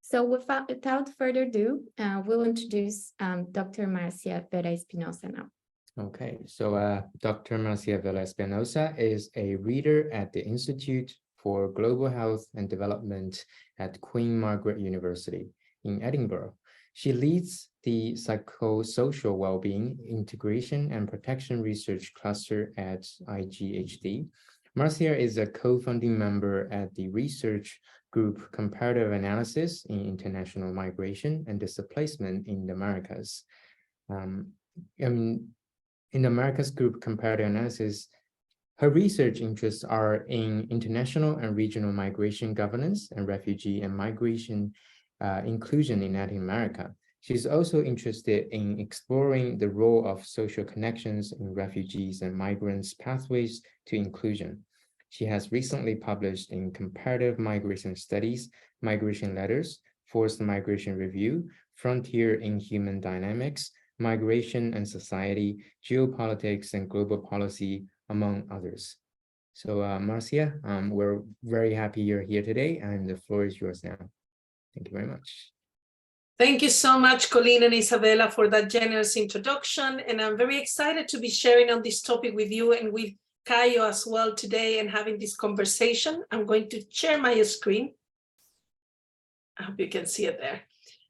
So without further ado, we'll introduce Dr. Marcia Vera-Espinoza now. Okay, so Dr. Marcia Vera-Espinoza is a reader at the Institute for Global Health and Development at Queen Margaret University in Edinburgh. She leads the Psychosocial Wellbeing, Integration and Protection Research Cluster at IGHD. Marcia is a co-founding member at the research group Comparative Analysis in International Migration and Displacement in the Americas. In the Americas group Comparative Analysis, her research interests are in international and regional migration governance and refugee and migration inclusion in Latin America. She's also interested in exploring the role of social connections in refugees and migrants' pathways to inclusion. She has recently published in Comparative Migration Studies, Migration Letters, Forced Migration Review, Frontier in Human Dynamics, Migration and Society, Geopolitics and Global Policy, among others. So Marcia, we're very happy you're here today, and the floor is yours now. Thank you very much. Thank you so much, Colleen and Isabella, for that generous introduction. And I'm very excited to be sharing on this topic with you and with Caio as well today and having this conversation. I'm going to share my screen. I hope you can see it there.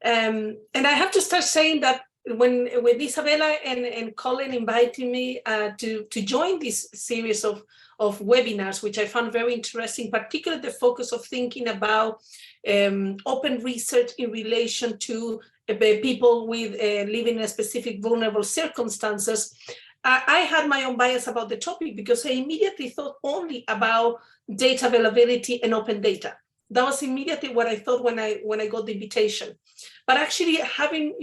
And I have to start saying that with Isabella and Colin inviting me to join this series of webinars, which I found very interesting, particularly the focus of thinking about open research in relation to people with living in specific vulnerable circumstances. I had my own bias about the topic because I immediately thought only about data availability and open data. That was immediately what I thought when I got the invitation. But actually having,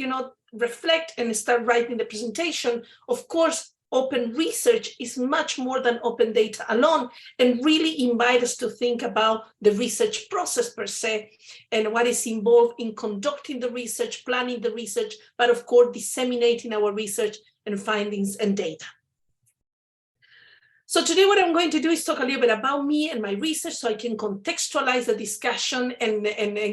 reflect and start writing the presentation, of course, open research is much more than open data alone, and really invite us to think about the research process per se and what is involved in conducting the research, planning the research, but of course, disseminating our research and findings and data. So today what I'm going to do is talk a little bit about me and my research so I can contextualize the discussion and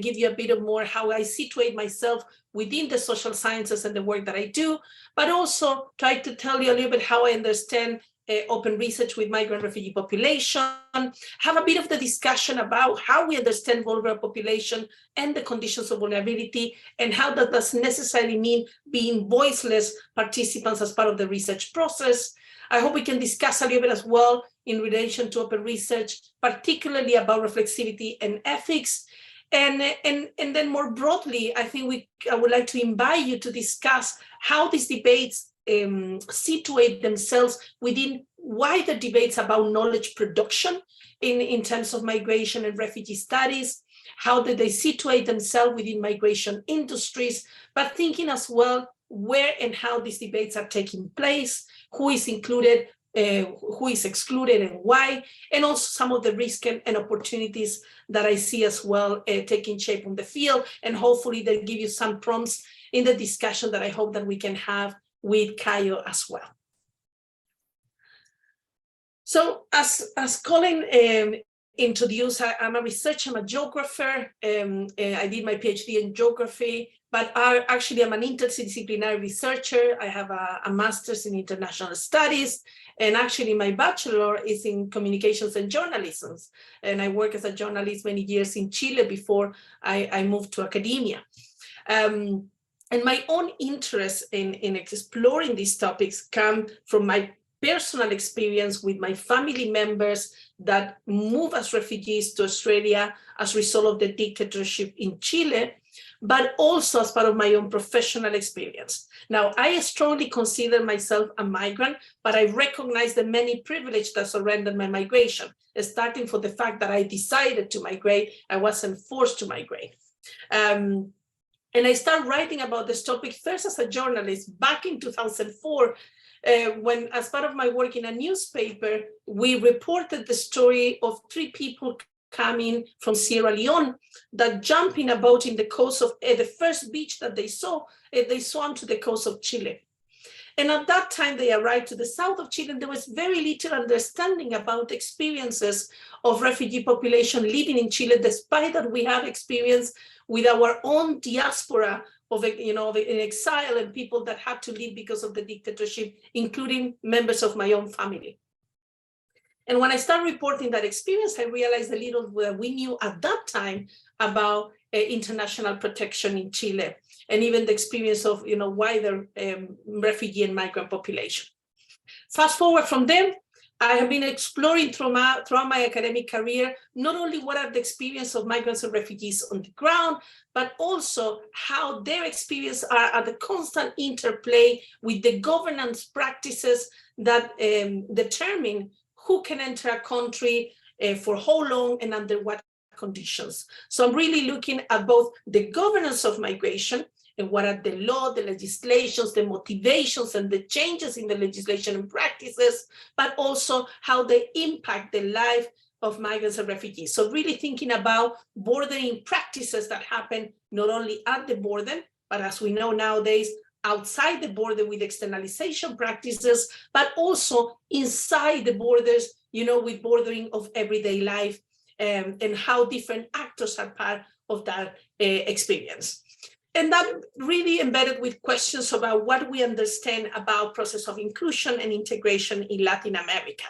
give you a bit of more how I situate myself within the social sciences and the work that I do, but also try to tell you a little bit how I understand open research with migrant refugee population, have a bit of the discussion about how we understand vulnerable population and the conditions of vulnerability, and how that doesn't necessarily mean being voiceless participants as part of the research process. I hope we can discuss a little bit as well in relation to open research, particularly about reflexivity and ethics. And then more broadly, I think I would like to invite you to discuss how these debates situate themselves within wider debates about knowledge production in terms of migration and refugee studies. How do they situate themselves within migration industries, but thinking as well where and how these debates are taking place, who is included, who is excluded and why, and also some of the risks and opportunities that I see as well taking shape on the field, and hopefully they'll give you some prompts in the discussion that I hope that we can have with Caio as well. So as Colin introduced, I'm a researcher, I'm a geographer. I did my PhD in geography, but actually I'm an interdisciplinary researcher. I have a master's in international studies, and actually my bachelor is in communications and journalism. And I worked as a journalist many years in Chile before I moved to academia. And my own interest in exploring these topics come from my personal experience with my family members that moved as refugees to Australia as a result of the dictatorship in Chile, but also as part of my own professional experience. Now, I strongly consider myself a migrant, but I recognize the many privileges that surrounded my migration, starting from the fact that I decided to migrate, I wasn't forced to migrate. And I started writing about this topic first as a journalist back in 2004, when, as part of my work in a newspaper, we reported the story of 3 people coming from Sierra Leone that jumped in a boat in the coast of the first beach that they swam to the coast of Chile. And at that time, they arrived to the south of Chile, and there was very little understanding about the experiences of refugee population living in Chile, despite that we have experience with our own diaspora of in exile and people that had to leave because of the dictatorship, including members of my own family. And when I started reporting that experience, I realized a little that we knew at that time about international protection in Chile, and even the experience of wider refugee and migrant population. Fast forward from them, I have been exploring throughout my academic career, not only what are the experience of migrants and refugees on the ground, but also how their experience are at the constant interplay with the governance practices that determine who can enter a country, for how long and under what conditions. So I'm really looking at both the governance of migration and what are the law, the legislations, the motivations and the changes in the legislation and practices, but also how they impact the life of migrants and refugees. So really thinking about bordering practices that happen not only at the border, but as we know nowadays, outside the border with externalization practices, but also inside the borders, with bordering of everyday life, and how different actors are part of that experience. And that really embedded with questions about what we understand about process of inclusion and integration in Latin America.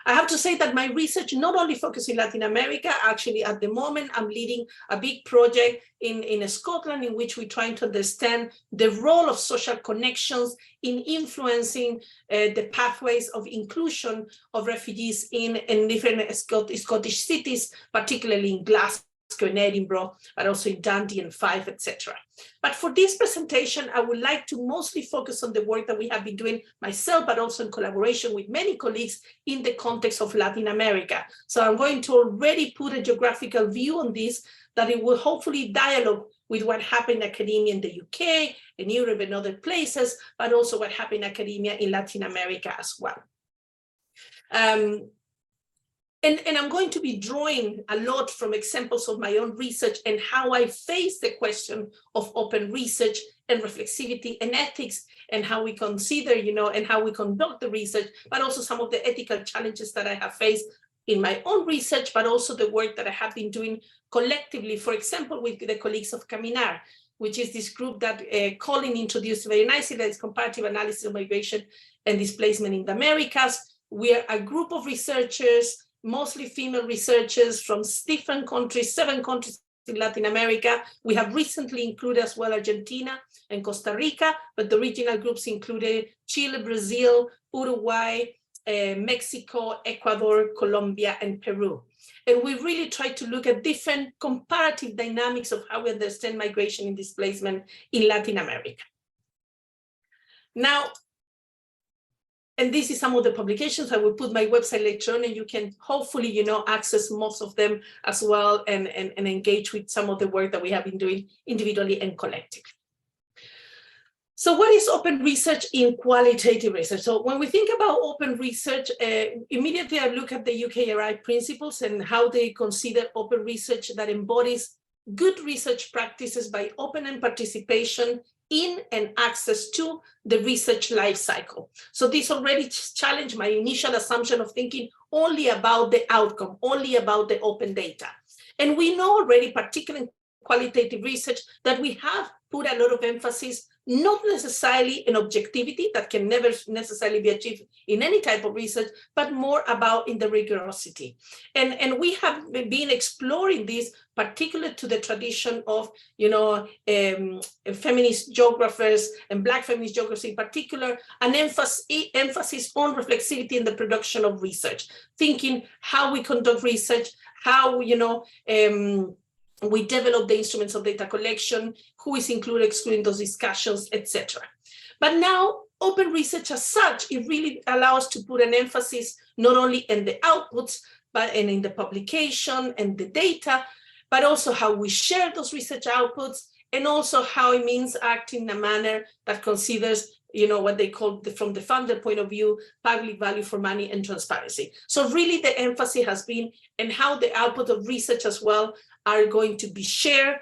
I have to say that my research not only focuses in Latin America, actually at the moment I'm leading a big project in Scotland in which we're trying to understand the role of social connections in influencing the pathways of inclusion of refugees in different Scottish cities, particularly in Glasgow and Edinburgh, but also in Dundee and Fife, etc. But for this presentation, I would like to mostly focus on the work that we have been doing myself, but also in collaboration with many colleagues in the context of Latin America. So I'm going to already put a geographical view on this, that it will hopefully dialogue with what happened in academia in the UK, in Europe and other places, but also what happened in academia in Latin America as well. And I'm going to be drawing a lot from examples of my own research and how I face the question of open research and reflexivity and ethics, and how we consider, and how we conduct the research, but also some of the ethical challenges that I have faced in my own research, but also the work that I have been doing collectively, for example, with the colleagues of Caminar, which is this group that Colin introduced very nicely, that is comparative analysis of migration and displacement in the Americas. We are a group of researchers, mostly female researchers from different countries, 7 countries in Latin America. We have recently included as well Argentina and Costa Rica, but the regional groups included Chile, Brazil, Uruguay, Mexico, Ecuador, Colombia, and Peru. And we really try to look at different comparative dynamics of how we understand migration and displacement in Latin America. Now, and this is some of the publications. I will put my website later on, and you can hopefully, access most of them as well, and engage with some of the work that we have been doing individually and collectively. So what is open research in qualitative research? So when we think about open research, immediately I look at the UKRI principles and how they consider open research that embodies good research practices by openness participation in and access to the research life cycle. So this already challenged my initial assumption of thinking only about the outcome, only about the open data. And we know already, particularly in qualitative research, that we have put a lot of emphasis, not necessarily in objectivity that can never necessarily be achieved in any type of research, but more about in the rigorosity. And we have been exploring this, particular to the tradition of, feminist geographers and Black feminist geographers in particular, an emphasis on reflexivity in the production of research, thinking how we conduct research, how, we develop the instruments of data collection, who is included, excluding those discussions, etc. But now, open research as such, it really allows to put an emphasis not only in the outputs, but in the publication and the data, but also how we share those research outputs, and also how it means acting in a manner that considers, what they call, from the funder point of view, public value for money and transparency. So really the emphasis has been in how the output of research as well are going to be shared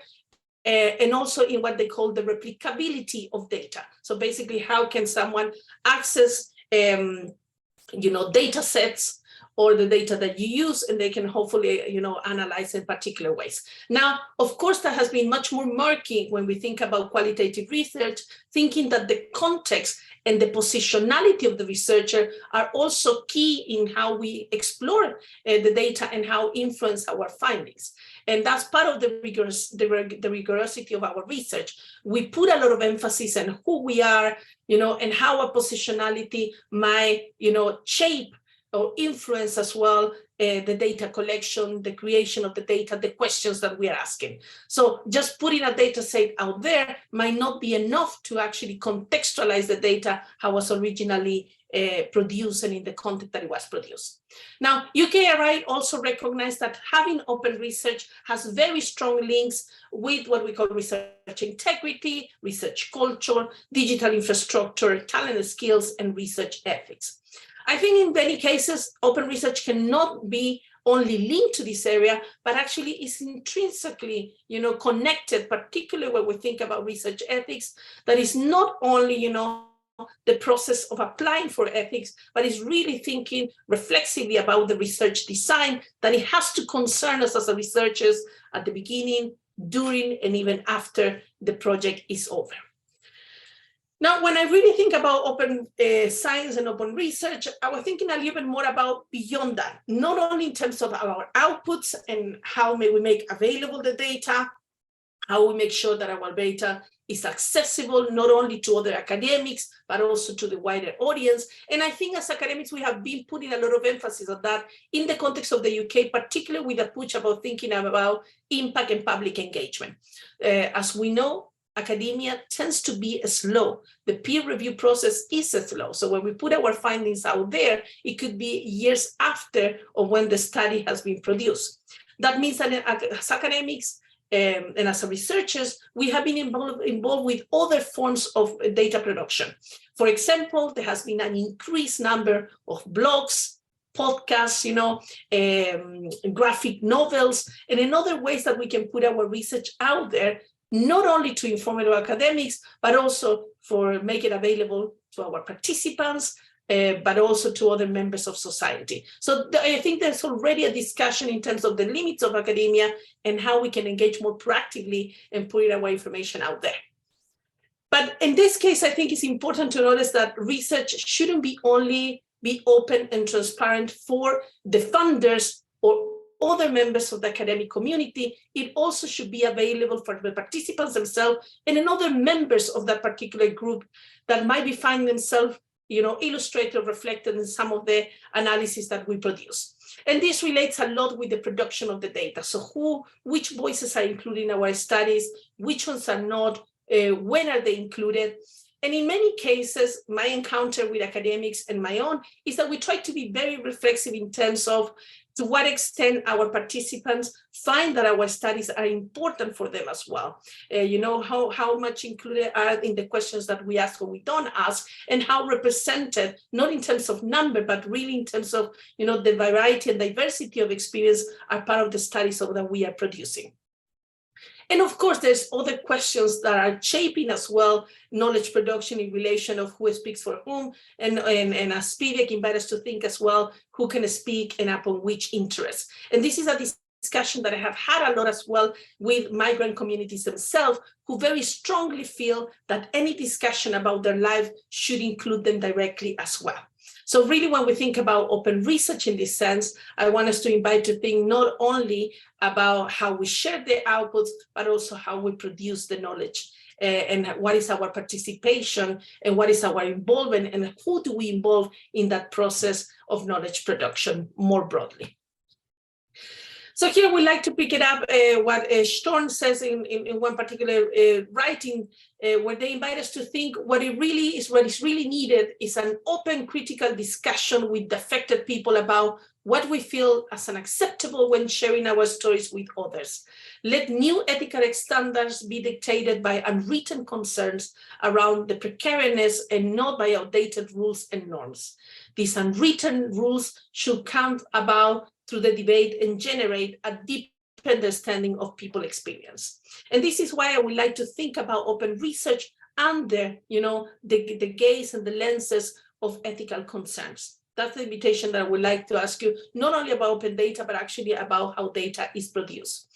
and also in what they call the replicability of data. So basically, how can someone access data sets or the data that you use, and they can hopefully, analyze in particular ways. Now, of course, that has been much more murky when we think about qualitative research, thinking that the context and the positionality of the researcher are also key in how we explore the data and how influence our findings. And that's part of the rigorosity of our research. We put a lot of emphasis on who we are, and how our positionality might, shape or influence as well the data collection, the creation of the data, the questions that we are asking. So just putting a data set out there might not be enough to actually contextualize the data, how it was originally produced and in the context that it was produced. Now, UKRI also recognized that having open research has very strong links with what we call research integrity, research culture, digital infrastructure, talent and skills, and research ethics. I think in many cases, open research cannot be only linked to this area, but actually is intrinsically, connected, particularly when we think about research ethics, that is not only, the process of applying for ethics, but is really thinking reflexively about the research design, that it has to concern us as researchers at the beginning, during, and even after the project is over. Now, when I really think about open science and open research, I was thinking a little bit more about beyond that, not only in terms of our outputs and how may we make available the data, how we make sure that our data is accessible not only to other academics, but also to the wider audience. And I think as academics, we have been putting a lot of emphasis on that in the context of the UK, particularly with a push about thinking about impact and public engagement. As we know, academia tends to be slow. The peer review process is slow. So when we put our findings out there, it could be years after or when the study has been produced. That means that as academics and as researchers, we have been involved with other forms of data production. For example, there has been an increased number of blogs, podcasts, graphic novels, and in other ways that we can put our research out there, not only to inform our academics, but also for make it available to our participants, but also to other members of society. So I think there's already a discussion in terms of the limits of academia and how we can engage more proactively and put our information out there. But in this case, I think it's important to notice that research shouldn't be only be open and transparent for the funders or other members of the academic community. It also should be available for the participants themselves and in other members of that particular group that might be finding themselves, illustrated or reflected in some of the analysis that we produce. And this relates a lot with the production of the data. So which voices are included in our studies, which ones are not, when are they included? And in many cases, my encounter with academics and my own is that we try to be very reflexive in terms of to what extent our participants find that our studies are important for them as well. How much included are in the questions that we ask or we don't ask, and how represented, not in terms of number, but really in terms of the variety and diversity of experience are part of the studies that we are producing. And of course, there's other questions that are shaping as well knowledge production in relation of who speaks for whom, and as Spivak invite us to think as well, who can speak and upon which interests. And this is a discussion that I have had a lot as well with migrant communities themselves, who very strongly feel that any discussion about their life should include them directly as well. So really, when we think about open research in this sense, I want us to invite to think not only about how we share the outputs, but also how we produce the knowledge and what is our participation and what is our involvement and who do we involve in that process of knowledge production more broadly. So here we like to pick it up what Storm says in one particular writing, where they invite us to think what is really needed is an open critical discussion with the affected people about what we feel as unacceptable when sharing our stories with others. Let new ethical standards be dictated by unwritten concerns around the precariness and not by outdated rules and norms. These unwritten rules should come about through the debate and generate a deep understanding of people experience. And this is why I would like to think about open research under, the gaze and the lenses of ethical concerns. That's the invitation that I would like to ask you, not only about open data, but actually about how data is produced.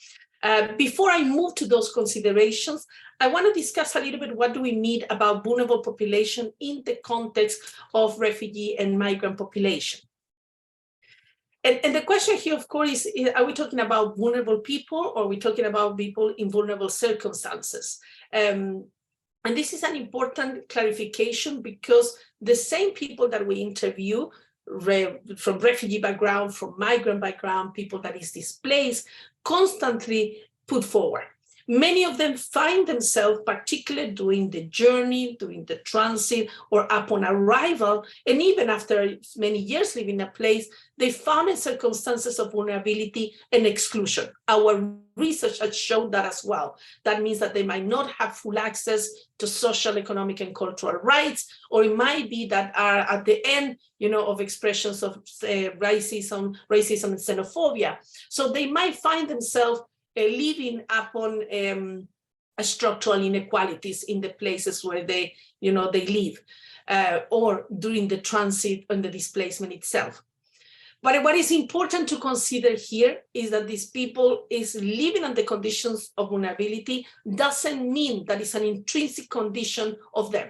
Before I move to those considerations, I want to discuss a little bit what do we need about vulnerable population in the context of refugee and migrant population. And the question here, of course, is are we talking about vulnerable people, or are we talking about people in vulnerable circumstances? And this is an important clarification, because the same people that we interview from refugee background, from migrant background, people that is displaced, constantly put forward. Many of them find themselves, particularly during the journey, during the transit, or upon arrival, and even after many years living in a place, they found in circumstances of vulnerability and exclusion. Our research has shown that as well. That means that they might not have full access to social, economic, and cultural rights, or it might be that are at the end, of expressions of racism and xenophobia. So they might find themselves living upon structural inequalities in the places where they live, or during the transit and the displacement itself. But what is important to consider here is that these people is living under conditions of vulnerability doesn't mean that it's an intrinsic condition of them.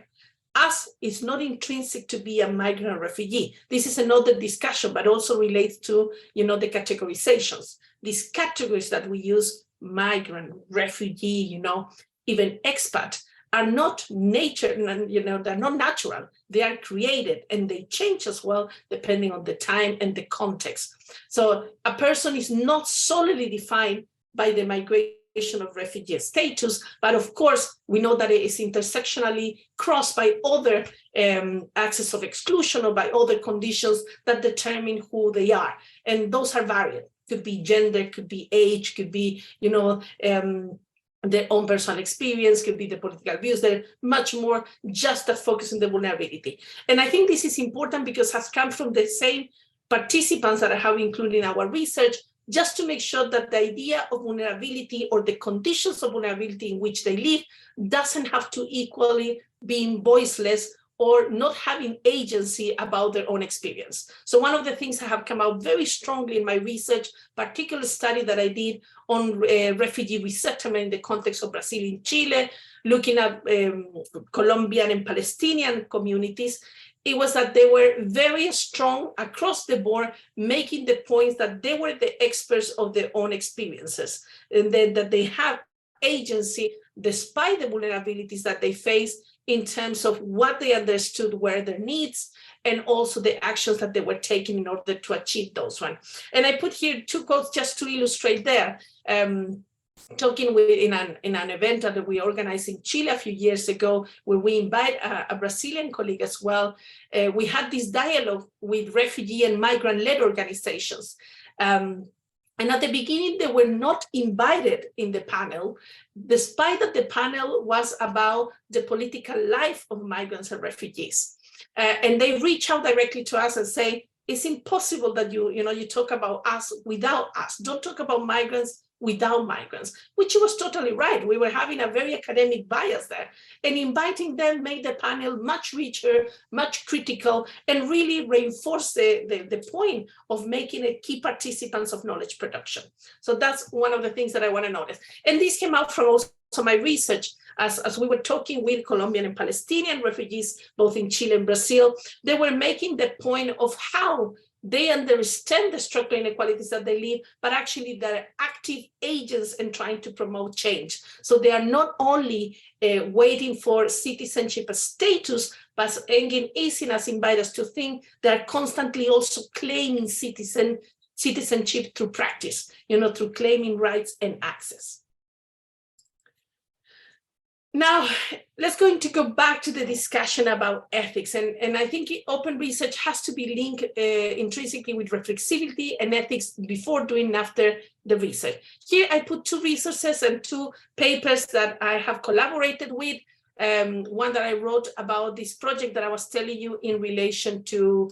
As it's not intrinsic to be a migrant or refugee. This is another discussion, but also relates to, the categorizations. These categories that we use, migrant, refugee, even expat, are not nature, they're not natural. They are created, and they change as well, depending on the time and the context. So a person is not solely defined by the migration of refugee status, but of course, we know that it is intersectionally crossed by other axes of exclusion, or by other conditions that determine who they are. And those are varied. Could be gender, could be age, could be, their own personal experience, could be the political views. They're much more just that focus on the vulnerability. And I think this is important because it has come from the same participants that I have included in our research, just to make sure that the idea of vulnerability, or the conditions of vulnerability in which they live, doesn't have to equally be voiceless or not having agency about their own experience. So one of the things that have come out very strongly in my research, particular study that I did on refugee resettlement in the context of Brazil and Chile, looking at Colombian and Palestinian communities, it was that they were very strong across the board, making the points that they were the experts of their own experiences, and that they have agency despite the vulnerabilities that they face, in terms of what they understood were their needs, and also the actions that they were taking in order to achieve those ones. And I put here 2 quotes just to illustrate there. Talking in an event that we organized in Chile a few years ago, where we invite a Brazilian colleague as well. We had this dialogue with refugee and migrant-led organizations. And at the beginning, they were not invited in the panel, despite that the panel was about the political life of migrants and refugees. And they reach out directly to us and say, it's impossible that you talk about us without us. Don't talk about migrants without migrants, which was totally right. We were having a very academic bias there, and inviting them made the panel much richer, much critical, and really reinforced the point of making it key participants of knowledge production. So that's one of the things that I want to notice. And this came out from also my research, as we were talking with Colombian and Palestinian refugees, both in Chile and Brazil. They were making the point of how they understand the structural inequalities that they live, but actually they're active agents in trying to promote change. So they are not only waiting for citizenship status, but Engin Esin has invited us to think they're constantly also claiming citizenship through practice, through claiming rights and access. Now, let's go back to the discussion about ethics. And I think open research has to be linked intrinsically with reflexivity and ethics before, during, and after the research. Here, I put 2 resources and 2 papers that I have collaborated with. One that I wrote about this project that I was telling you in relation to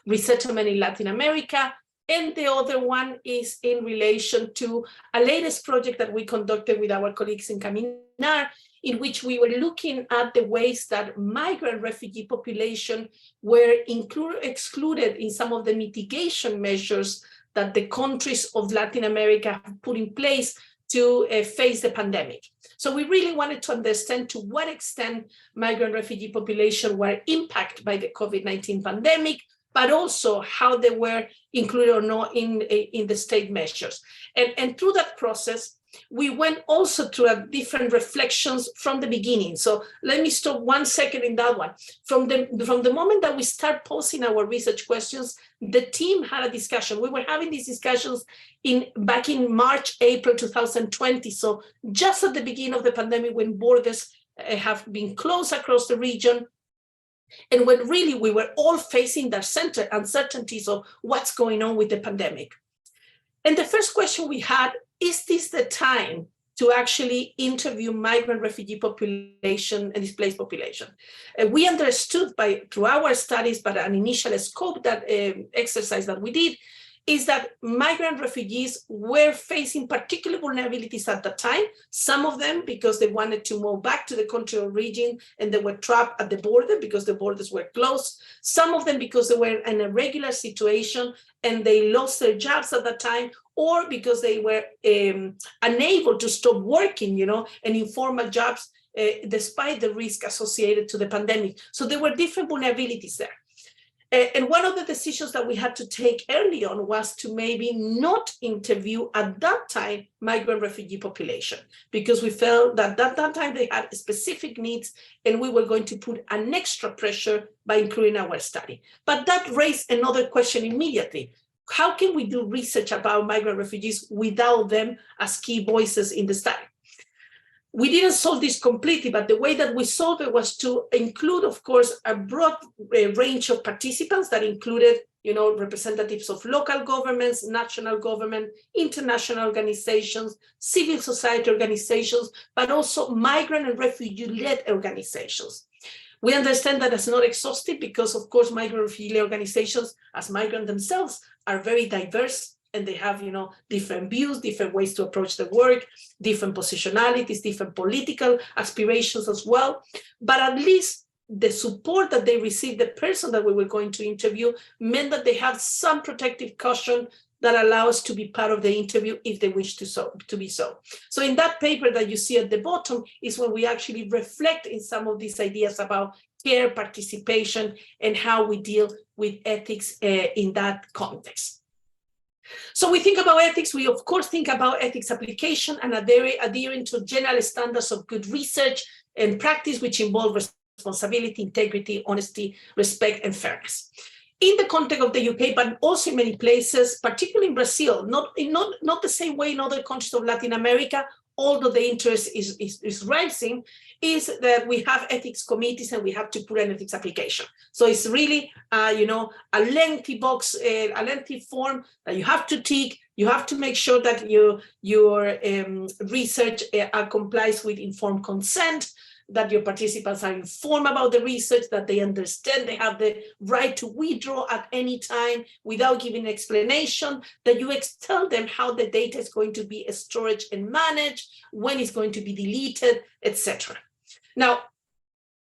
resettlement in Latin America, And the other one is in relation to a latest project that we conducted with our colleagues in Caminar, in which we were looking at the ways that migrant refugee population were excluded in some of the mitigation measures that the countries of Latin America have put in place to face the pandemic. So we really wanted to understand to what extent migrant refugee population were impacted by the COVID-19 pandemic, but also how they were included or not in the state measures. And through that process, we went also through different reflections from the beginning. So let me stop 1 second in that one. From the moment that we start posing our research questions, the team had a discussion. We were having these discussions back in March, April 2020. So just at the beginning of the pandemic, when borders have been closed across the region, and when really we were all facing the uncertainties of what's going on with the pandemic. And the first question we had, is this the time to actually interview migrant refugee population and displaced population? We understood through our studies, but an initial scope that exercise that we did, is that migrant refugees were facing particular vulnerabilities at the time, some of them because they wanted to move back to the country or region and they were trapped at the border because the borders were closed, some of them because they were in a regular situation and they lost their jobs at the time, or because they were unable to stop working, and informal jobs despite the risk associated to the pandemic. So there were different vulnerabilities there. And one of the decisions that we had to take early on was to maybe not interview at that time migrant refugee population, because we felt that at that time they had specific needs and we were going to put an extra pressure by including our study. But that raised another question immediately. How can we do research about migrant refugees without them as key voices in the study? We didn't solve this completely, but the way that we solved it was to include, of course, a broad range of participants that included, representatives of local governments, national government, international organizations, civil society organizations, but also migrant and refugee-led organizations. We understand that it's not exhaustive because, of course, migrant refugee organizations, as migrants themselves, are very diverse. And they have, different views, different ways to approach the work, different positionalities, different political aspirations as well. But at least the support that they received, the person that we were going to interview, meant that they have some protective caution that allows to be part of the interview if they wish to be so. So in that paper that you see at the bottom is when we actually reflect in some of these ideas about care, participation, and how we deal with ethics in that context. So we think about ethics, we of course think about ethics application and adhering to general standards of good research and practice, which involve responsibility, integrity, honesty, respect, and fairness. In the context of the UK, but also in many places, particularly in Brazil, not the same way in other countries of Latin America, although the interest is rising, is that we have ethics committees and we have to put an ethics application. So it's really, a lengthy box, a lengthy form that you have to tick. You have to make sure that your research complies with informed consent, that your participants are informed about the research, that they understand they have the right to withdraw at any time without giving explanation, that you tell them how the data is going to be stored and managed, when it's going to be deleted, etc. Now,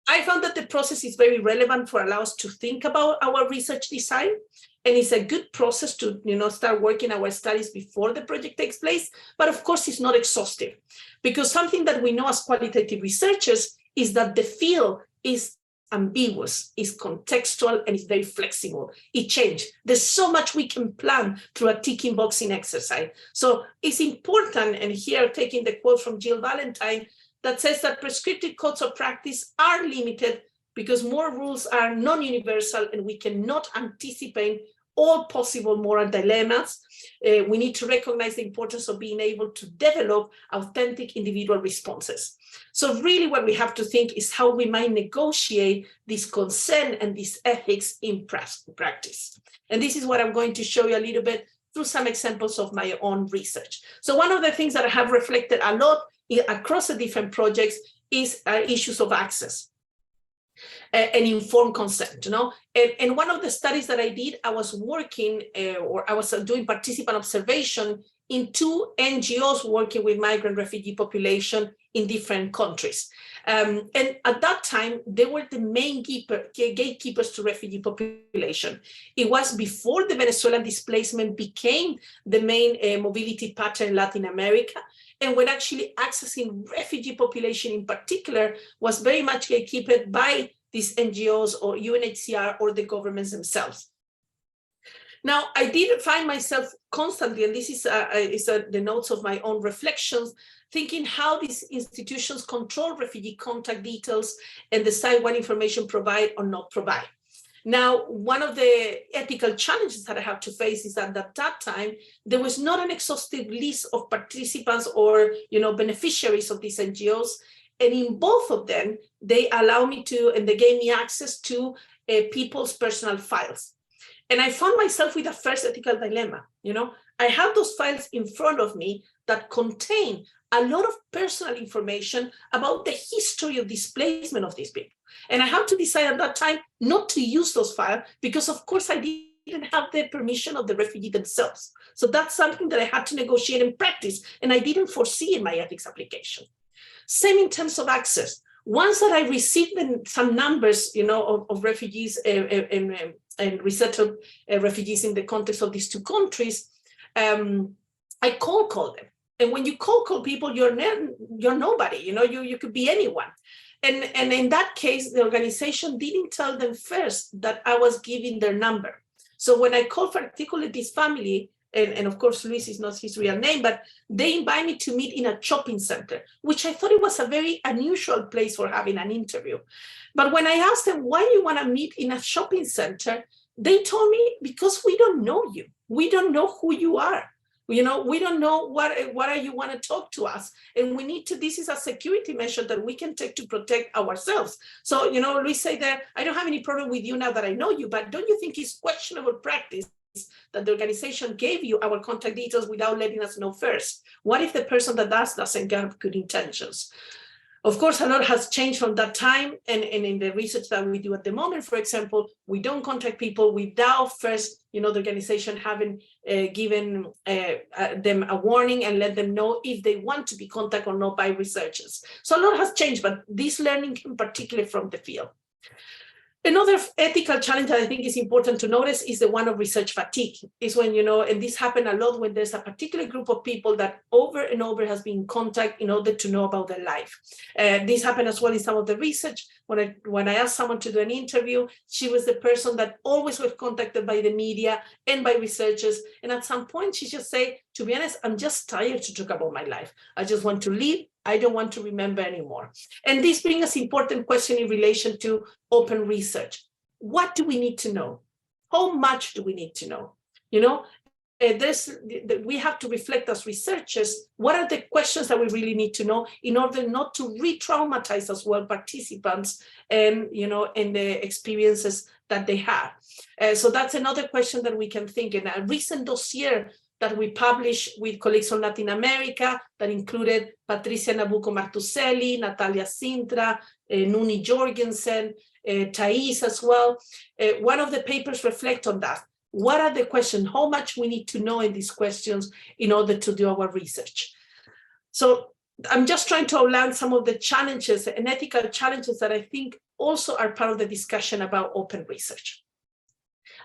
I found that the process is very relevant for allow us to think about our research design. And it's a good process to start working our studies before the project takes place. But of course, it's not exhaustive, because something that we know as qualitative researchers is that the field is ambiguous, is contextual, and is very flexible. It changes. There's so much we can plan through a ticking boxing exercise. So it's important, and here taking the quote from Jill Valentine, that says that prescriptive codes of practice are limited because more rules are non-universal and we cannot anticipate all possible moral dilemmas. We need to recognize the importance of being able to develop authentic individual responses. So really what we have to think is how we might negotiate this consent and this ethics in practice. And this is what I'm going to show you a little bit through some examples of my own research. So one of the things that I have reflected a lot across the different projects is issues of access. and informed consent, you know. And one of the studies that I did, I was working or I was doing participant observation in 2 NGOs working with migrant refugee population in different countries. And at that time, they were the main gatekeepers to refugee population. It was before the Venezuelan displacement became the main mobility pattern in Latin America, and when actually accessing refugee population in particular was very much gatekept by these NGOs or UNHCR or the governments themselves. Now, I did find myself constantly, and this is the notes of my own reflections, thinking how these institutions control refugee contact details and decide what information provide or not provide. Now, one of the ethical challenges that I have to face is that at that time, there was not an exhaustive list of participants or, you know, beneficiaries of these NGOs. And in both of them, they allow me to, and they gave me access to people's personal files. And I found myself with a first ethical dilemma. You know, I have those files in front of me that contain a lot of personal information about the history of displacement of these people. And I have to decide at that time not to use those files because, of course, I didn't have the permission of the refugee themselves. So that's something that I had to negotiate and practice, and I didn't foresee in my ethics application. Same in terms of access. Once that I received some numbers, you know, of refugees and resettled refugees in the context of these 2 countries, I cold called them. And when you cold call people, you're nobody, you know, you could be anyone. And in that case, the organization didn't tell them first that I was giving their number. So when I called particularly this family, and of course, Luis is not his real name, but they invited me to meet in a shopping center, which I thought it was a very unusual place for having an interview. But when I asked them, why do you want to meet in a shopping center? They told me, because we don't know you. We don't know who you are. You know, we don't know what you want to talk to us. And we need to, this is a security measure that we can take to protect ourselves. So, you know, Luis said that, I don't have any problem with you now that I know you, but don't you think it's questionable practice that the organization gave you our contact details without letting us know first? What if the person that doesn't have good intentions? Of course, a lot has changed from that time. And in the research that we do at the moment, for example, we don't contact people without first, you know, the organization having given them a warning and let them know if they want to be contacted or not by researchers. So a lot has changed, but this learning came particularly from the field. Another ethical challenge that I think is important to notice is the one of research fatigue. Is when, you know, and this happens a lot when there's a particular group of people that over and over has been in contact in order to know about their life. This happened as well in some of the research. When I asked someone to do an interview, she was the person that always was contacted by the media and by researchers. And at some point, she just said, to be honest, I'm just tired to talk about my life. I just want to leave. I don't want to remember anymore. And this brings us important question in relation to open research. What do we need to know? How much do we need to know? You know, we have to reflect as researchers, what are the questions that we really need to know in order not to re-traumatize as well participants and, you know, and the experiences that they have. So that's another question that we can think. In a recent dossier that we published with colleagues from Latin America that included Patricia Nabuco Martuselli, Natalia Sintra, Nuni Jorgensen, Thais as well. One of the papers reflect on that. What are the questions? How much we need to know in these questions in order to do our research? So I'm just trying to outline some of the challenges and ethical challenges that I think also are part of the discussion about open research.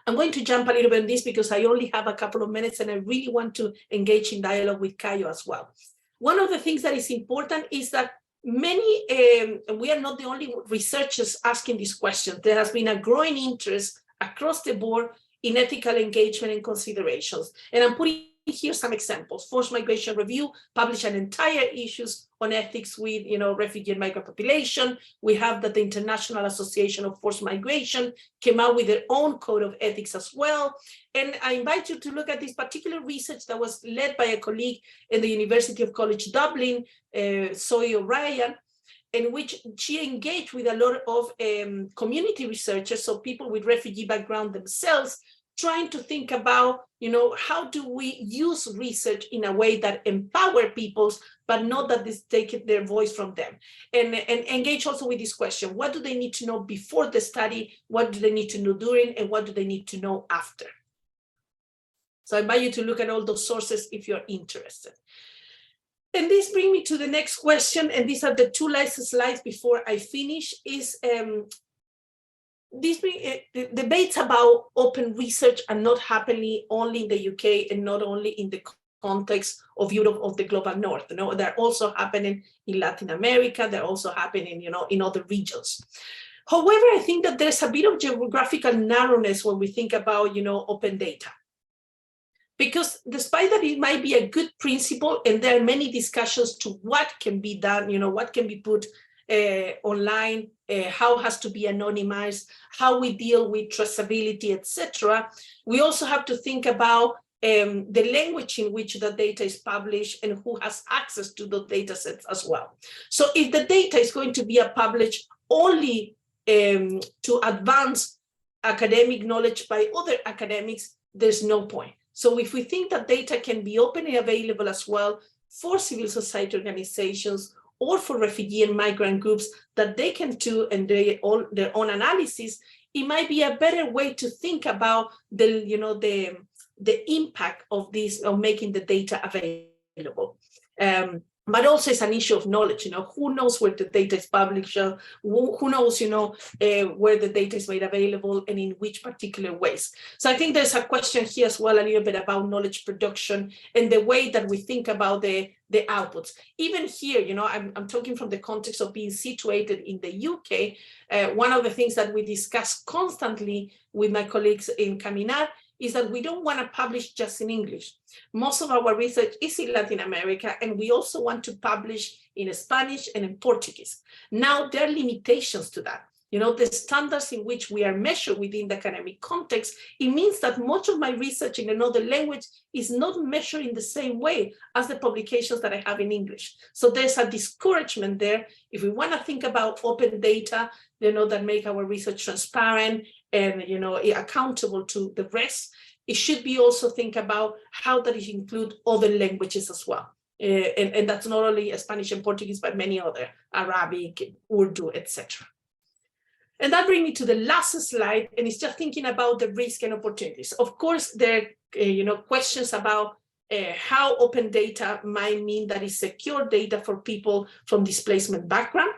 I'm going to jump a little bit on this because I only have a couple of minutes and I really want to engage in dialogue with Caio as well. One of the things that is important is that we are not the only researchers asking these questions. There has been a growing interest across the board in ethical engagement and considerations. And I'm putting here some examples. Forced Migration Review published an entire issues on ethics with, you know, refugee and migrant population. We have that the International Association of Forced Migration came out with their own code of ethics as well. And I invite you to look at this particular research that was led by a colleague in the University of College Dublin, Zoe O'Ryan, in which she engaged with a lot of community researchers, so people with refugee background themselves, trying to think about, how do we use research in a way that empower people, but not that this take their voice from them, and engage also with this question: what do they need to know before the study? What do they need to know during? And what do they need to know after? So I invite you to look at all those sources if you're interested. And this brings me to the next question, and these are the two last slides before I finish, is the debates about open research are not happening only in the UK and not only in the context of Europe, of the global north. They're also happening in Latin America. They're also happening, in other regions. However, I think that there's a bit of geographical narrowness when we think about, open data. Because despite that it might be a good principle, and there are many discussions to what can be done, what can be put online, how has to be anonymized, how we deal with traceability, etc. We also have to think about the language in which the data is published and who has access to the data sets as well. So if the data is going to be published only to advance academic knowledge by other academics, there's no point. So if we think that data can be openly available as well for civil society organizations or for refugee and migrant groups, that they can do and their own analysis, it might be a better way to think about the impact of this, of making the data available. But also it's an issue of knowledge, who knows where the data is published, who knows, where the data is made available and in which particular ways. So I think there's a question here as well, a little bit about knowledge production and the way that we think about the outputs. Even here, I'm talking from the context of being situated in the UK. One of the things that we discuss constantly with my colleagues in Caminar is that we don't want to publish just in English. Most of our research is in Latin America, and we also want to publish in Spanish and in Portuguese. Now, there are limitations to that. The standards in which we are measured within the academic context, it means that much of my research in another language is not measured in the same way as the publications that I have in English. So there's a discouragement there. If we want to think about open data, that make our research transparent and accountable to the rest, it should be also think about how that it include other languages as well. And that's not only Spanish and Portuguese, but many other, Arabic, Urdu, etc. And that brings me to the last slide, and it's just thinking about the risk and opportunities. Of course, there are questions about how open data might mean that is secure data for people from displacement background.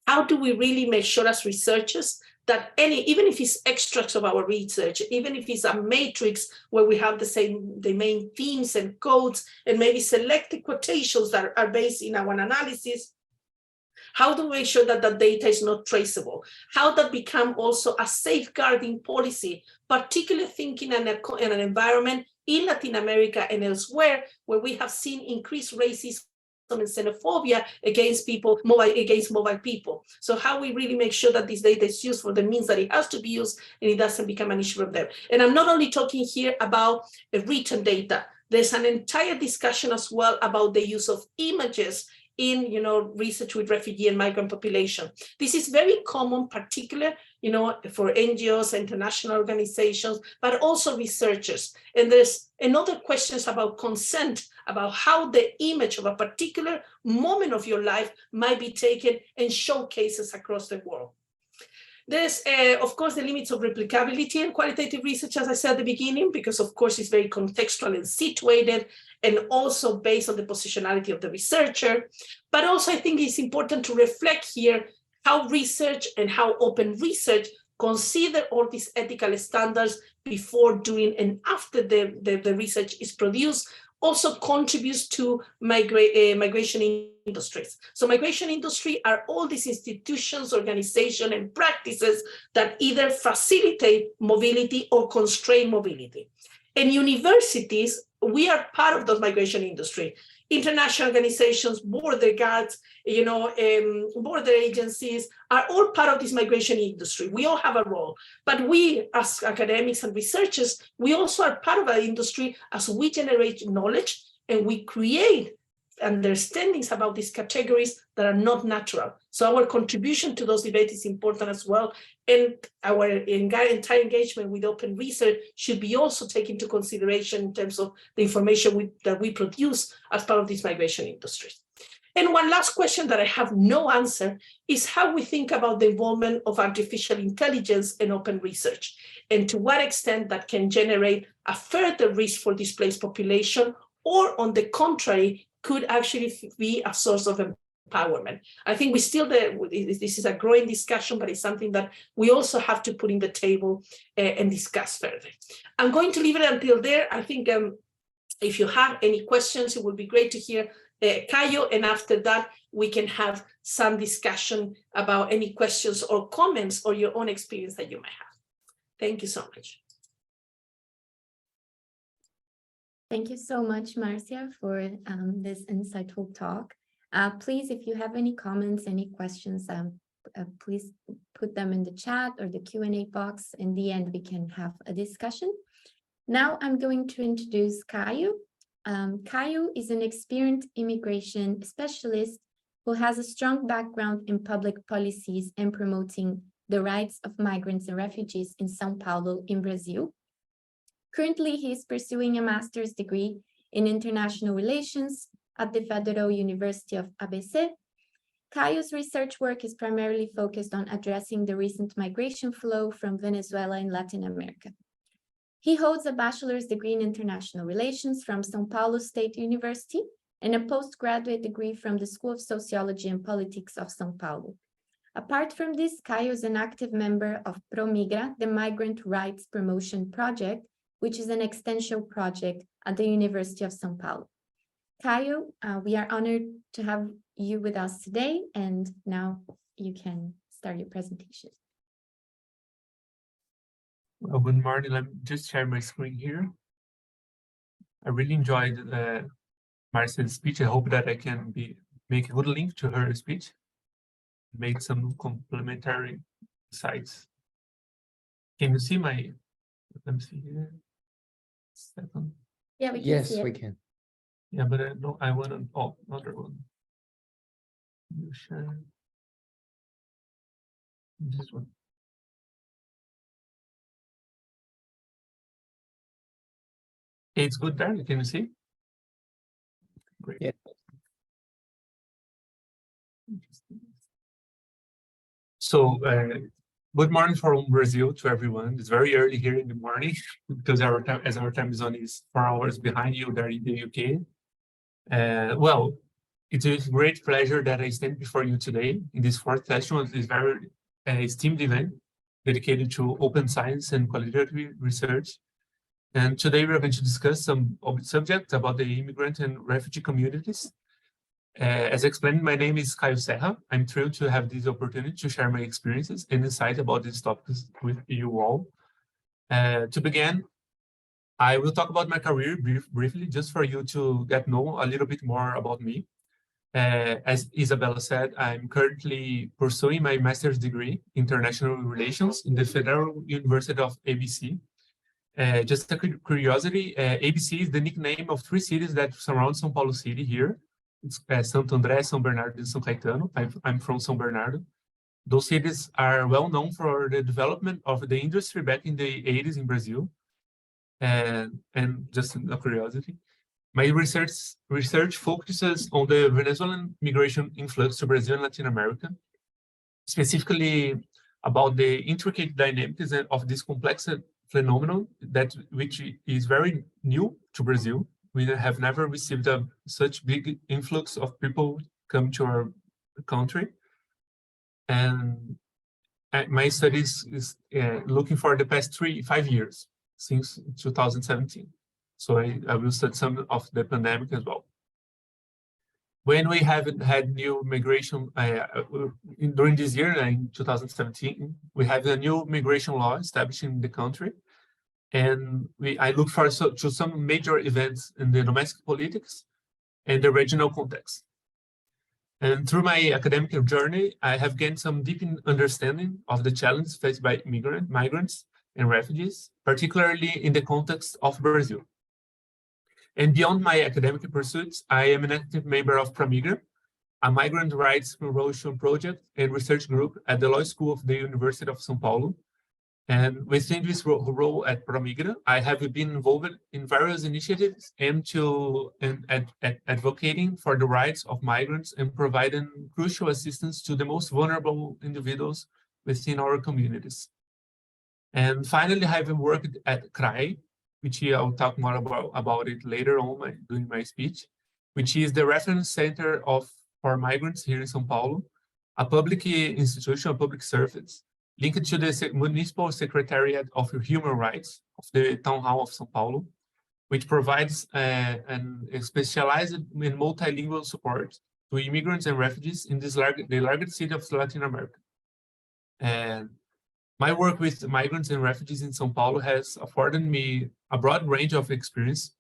How do we really make sure as researchers that even if it's extracts of our research, even if it's a matrix where we have the main themes and codes and maybe selected quotations that are based in our analysis, how do we make sure that the data is not traceable? How that become also a safeguarding policy, particularly thinking in an environment in Latin America and elsewhere where we have seen increased racism and xenophobia against mobile people. So how we really make sure that this data is used for the means that it has to be used and it doesn't become an issue for them. And I'm not only talking here about written data. There's an entire discussion as well about the use of images in research with refugee and migrant population. This is very common, particularly for NGOs, international organizations, but also researchers. And there's another questions about consent, about how the image of a particular moment of your life might be taken and showcases across the world. There's, of course, the limits of replicability and qualitative research, as I said at the beginning, because, of course, it's very contextual and situated, and also based on the positionality of the researcher. But also, I think it's important to reflect here how research and how open research consider all these ethical standards before, during, and after the research is produced, also contributes to migration industries. So migration industry are all these institutions, organizations, and practices that either facilitate mobility or constrain mobility. And universities, we are part of those migration industry. International organizations, border guards, border agencies are all part of this migration industry. We all have a role, but we as academics and researchers, we also are part of our industry as we generate knowledge and we create understandings about these categories that are not natural. So our contribution to those debates is important as well. And our entire engagement with open research should be also taken into consideration in terms of the information that we produce as part of these migration industries. And one last question that I have no answer is how we think about the involvement of artificial intelligence in open research, and to what extent that can generate a further risk for displaced population, or on the contrary, could actually be a source of empowerment. I think this is a growing discussion, but it's something that we also have to put in the table and discuss further. I'm going to leave it until there. I think if you have any questions, it would be great to hear Caio, and after that, we can have some discussion about any questions or comments or your own experience that you might have. Thank you so much. Thank you so much, Marcia, for this insightful talk. Please, if you have any comments, any questions, please put them in the chat or the Q&A box. In the end, we can have a discussion. Now I'm going to introduce Caio. Caio is an experienced immigration specialist who has a strong background in public policies and promoting the rights of migrants and refugees in São Paulo, in Brazil. Currently, he is pursuing a master's degree in international relations at the Federal University of ABC. Caio's research work is primarily focused on addressing the recent migration flow from Venezuela in Latin America. He holds a bachelor's degree in international relations from São Paulo State University and a postgraduate degree from the School of Sociology and Politics of São Paulo. Apart from this, Caio is an active member of ProMigra, the Migrant Rights Promotion Project, which is an extension project at the University of São Paulo. Caio, we are honored to have you with us today, and now you can start your presentation. Well, good morning. Let me just share my screen here. I really enjoyed Marcia's speech. I hope that I can make a good link to her speech, make some complementary sites. Can you see my? Let me see here. Second. Yeah, we can Yes, see it. we can. Yeah, but I want another one. You share this one. It's good there. Can you see? Great. Yeah. So, good morning from Brazil to everyone. It's very early here in the morning because our time zone is 4 hours behind you there in the UK. Well, it's a great pleasure that I stand before you today in this fourth session of this very esteemed event dedicated to open science and qualitative research. And today we're going to discuss some subjects about the immigrant and refugee communities. As explained, my name is Caio Serra. I'm thrilled to have this opportunity to share my experiences and insight about these topics with you all. To begin, I will talk about my career briefly, just for you to get to know a little bit more about me. As Isabella said, I'm currently pursuing my master's degree in international relations in the Federal University of ABC. Just a curiosity, ABC is the nickname of 3 cities that surround São Paulo city here. It's Santo André, São Bernardo, and São Caetano. I'm from São Bernardo. Those cities are well known for the development of the industry back in the 80s in Brazil. And just a curiosity, my research focuses on the Venezuelan migration influx to Brazil and Latin America, specifically about the intricate dynamics of this complex phenomenon which is very new to Brazil. We have never received such big influx of people come to our country. And my studies is looking for the past 5 years, since 2017. So I will study some of the pandemic as well. When we haven't had new migration during this year, in 2017, we have a new migration law established in the country. And I look for to some major events in the domestic politics and the regional context. And through my academic journey, I have gained some deep understanding of the challenges faced by migrants and refugees, particularly in the context of Brazil. And beyond my academic pursuits, I am an active member of Pramigra, a migrant rights promotion project and research group at the Law School of the University of São Paulo. And within this role at Pramigra, I have been involved in various initiatives aimed to advocating for the rights of migrants and providing crucial assistance to the most vulnerable individuals within our communities. And finally, I have worked at Caio, which I'll talk more about it later on during my speech, which is the reference center for migrants here in São Paulo, a public institution, a public service, linked to the Municipal Secretariat of Human Rights of the Town Hall of São Paulo, which provides a specialized and multilingual support to immigrants and refugees in the largest city of Latin America. And my work with migrants and refugees in São Paulo has afforded me a broad range of experience.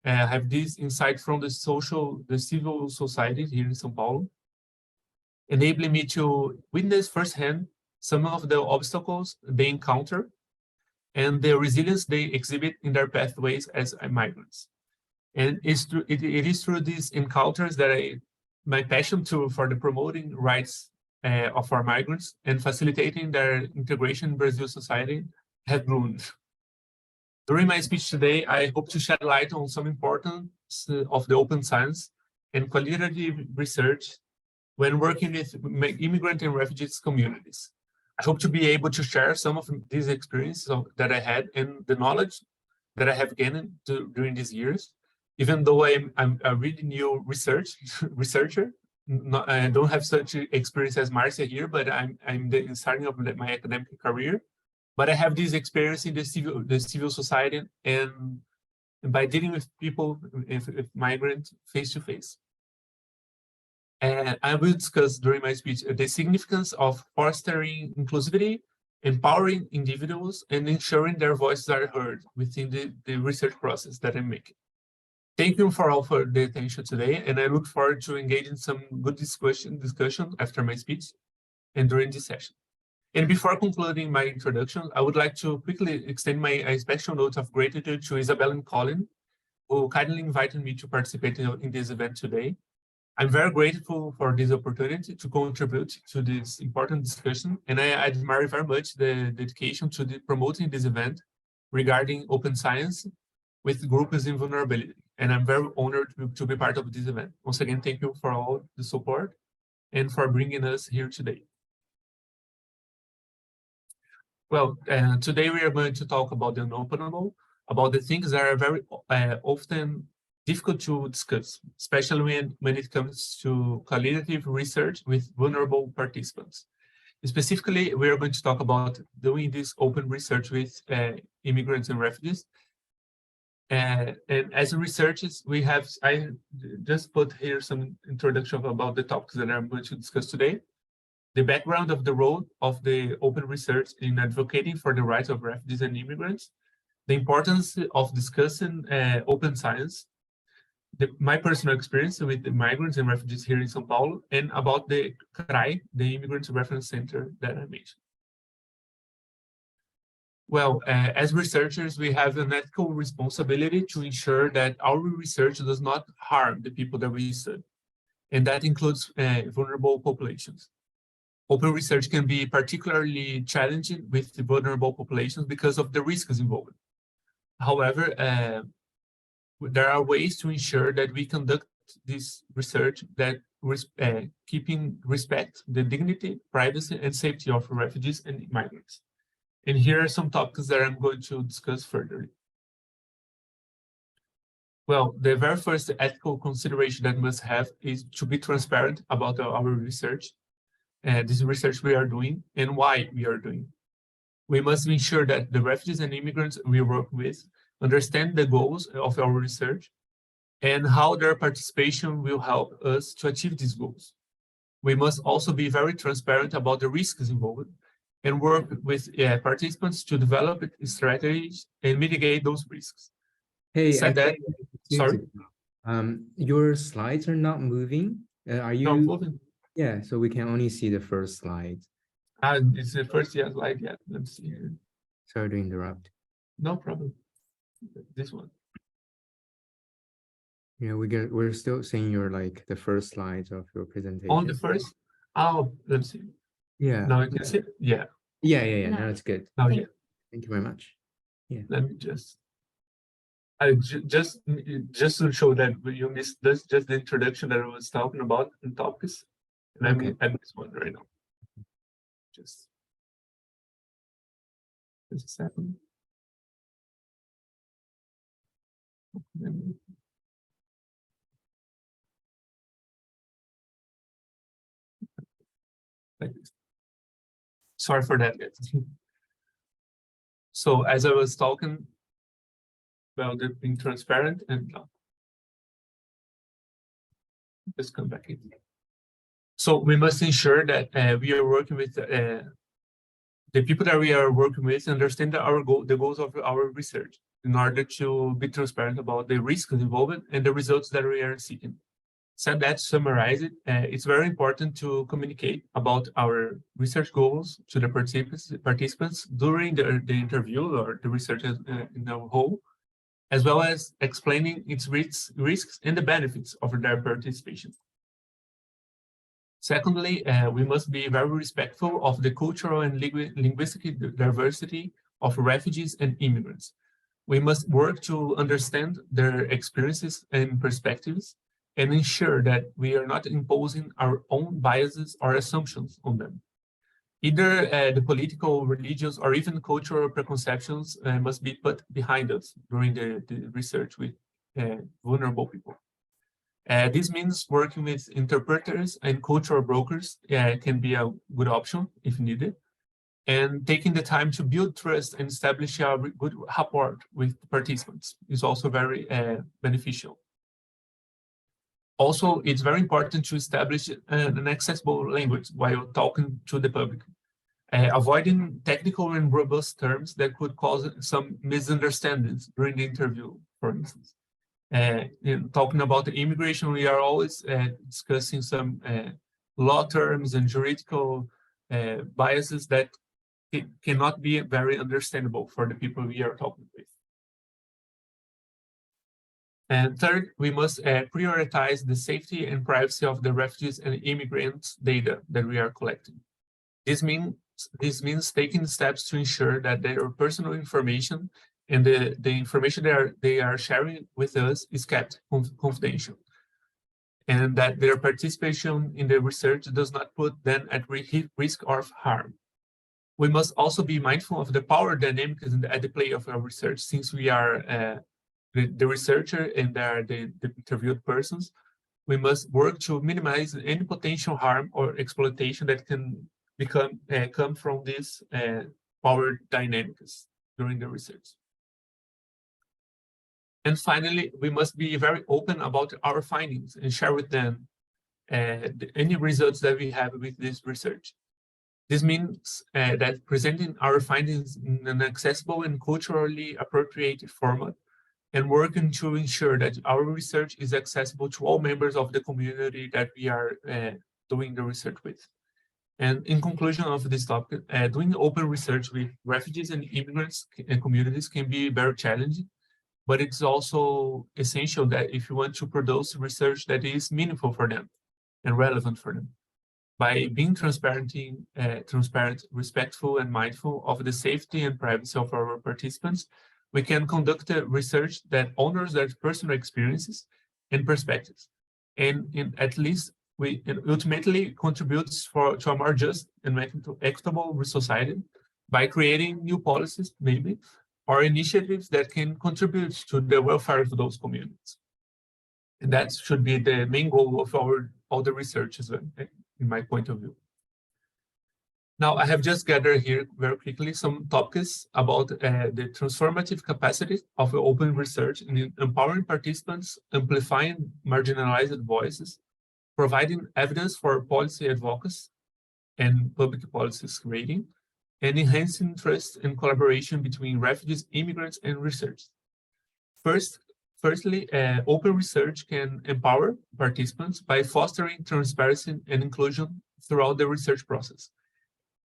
I have this insight from the civil society here in São Paulo, enabling me to witness firsthand some of the obstacles they encounter and the resilience they exhibit in their pathways as migrants. And it is through these encounters that my passion for the promoting rights of our migrants and facilitating their integration in Brazil society has bloomed. During my speech today, I hope to shed light on some importance of the open science and qualitative research when working with immigrant and refugees communities. I hope to be able to share some of these experiences that I had and the knowledge that I have gained during these years, even though I'm a really new researcher. I don't have such experience as Marcia here, but I'm the starting of my academic career. But I have this experience in the civil society and by dealing with people, with migrants face to face. And I will discuss during my speech the significance of fostering inclusivity, empowering individuals, and ensuring their voices are heard within the research process that I'm making. Thank you for the attention today, and I look forward to engaging some good discussion after my speech and during this session. And before concluding my introduction, I would like to quickly extend a special note of gratitude to Isabel and Colin, who kindly invited me to participate in this event today. I'm very grateful for this opportunity to contribute to this important discussion, and I admire very much the dedication to promoting this event regarding open science with groups in vulnerability. And I'm very honored to be part of this event. Once again, thank you for all the support and for bringing us here today. Well, today we are going to talk about the unopenable, about the things that are very often difficult to discuss, especially when it comes to qualitative research with vulnerable participants. Specifically, we are going to talk about doing this open research with immigrants and refugees. And as researchers, I just put here some introduction about the topics that I'm going to discuss today. The background of the role of the open research in advocating for the rights of refugees and immigrants, the importance of discussing open science, my personal experience with the migrants and refugees here in São Paulo, and about the CRAI, the Immigrant Reference Center that I mentioned. Well, as researchers, we have an ethical responsibility to ensure that our research does not harm the people that we study, and that includes vulnerable populations. Open research can be particularly challenging with the vulnerable populations because of the risks involved. However, there are ways to ensure that we conduct this research that keeping respect, the dignity, privacy, and safety of refugees and migrants. And here are some topics that I'm going to discuss further. Well, the very first ethical consideration that we must have is to be transparent about our research, this research we are doing, and why we are doing. We must ensure that the refugees and immigrants we work with understand the goals of our research and how their participation will help us to achieve these goals. We must also be very transparent about the risks involved and work with participants to develop strategies and mitigate those risks. Hey, sorry. Your slides are not moving. Are you? No, moving. Yeah, so we can only see the first slide. It's the first slide yet. Let's see here. Sorry to interrupt. No problem. This one. Yeah, we're still seeing your the first slides of your presentation. On the first, oh, let's see. Yeah. Now you can see it? Yeah. Yeah. No. Now it's good. Now, Thank- yeah. Thank you very much. Yeah. Let me just. Just to show that you missed this, just the introduction that I was talking about in topics, and Okay. I'm this one right now. Just a second. Like this. Sorry for that. So as I was talking about it being transparent and just come back in. So we must ensure that we are working with the people that we are working with understand the goals of our research in order to be transparent about the risks involved and the results that we are seeking. So that summarize it, it's very important to communicate about our research goals to the participants during the interview or the research in a whole, as well as explaining its risks and the benefits of their participation. Secondly, we must be very respectful of the cultural and linguistic diversity of refugees and immigrants. We must work to understand their experiences and perspectives and ensure that we are not imposing our own biases or assumptions on them. Either the political, religious, or even cultural preconceptions must be put behind us during the research with vulnerable people. This means working with interpreters and cultural brokers can be a good option if needed, and taking the time to build trust and establish a good rapport with participants is also very beneficial. Also, it's very important to establish an accessible language while talking to the public, avoiding technical and robust terms that could cause some misunderstandings during the interview, for instance. In talking about the immigration, we are always discussing some law terms and juridical biases that cannot be very understandable for the people we are talking with. And third, we must prioritize the safety and privacy of the refugees and immigrants data that we are collecting. This means taking steps to ensure that their personal information and the information they are sharing with us is kept confidential, and that their participation in the research does not put them at risk of harm. We must also be mindful of the power dynamics at the play of our research, since we are the researcher and they are the interviewed persons. We must work to minimize any potential harm or exploitation that can come from this power dynamics during the research. And finally, we must be very open about our findings and share with them any results that we have with this research. This means that presenting our findings in an accessible and culturally appropriate format, and working to ensure that our research is accessible to all members of the community that we are doing the research with. And in conclusion of this topic, doing open research with refugees and immigrants and communities can be very challenging, but it's also essential that if you want to produce research that is meaningful for them and relevant for them. By being transparent, respectful, and mindful of the safety and privacy of our participants, we can conduct a research that honors their personal experiences and perspectives, and at least ultimately contributes to a more just and equitable society by creating new policies, maybe, or initiatives that can contribute to the welfare of those communities. And that should be the main goal of all the research, as well, in my point of view. Now, I have just gathered here very quickly some topics about the transformative capacity of open research in empowering participants, amplifying marginalized voices, providing evidence for policy advocacy and public policies creating, and enhancing trust and collaboration between refugees, immigrants, and research. Firstly, open research can empower participants by fostering transparency and inclusion throughout the research process.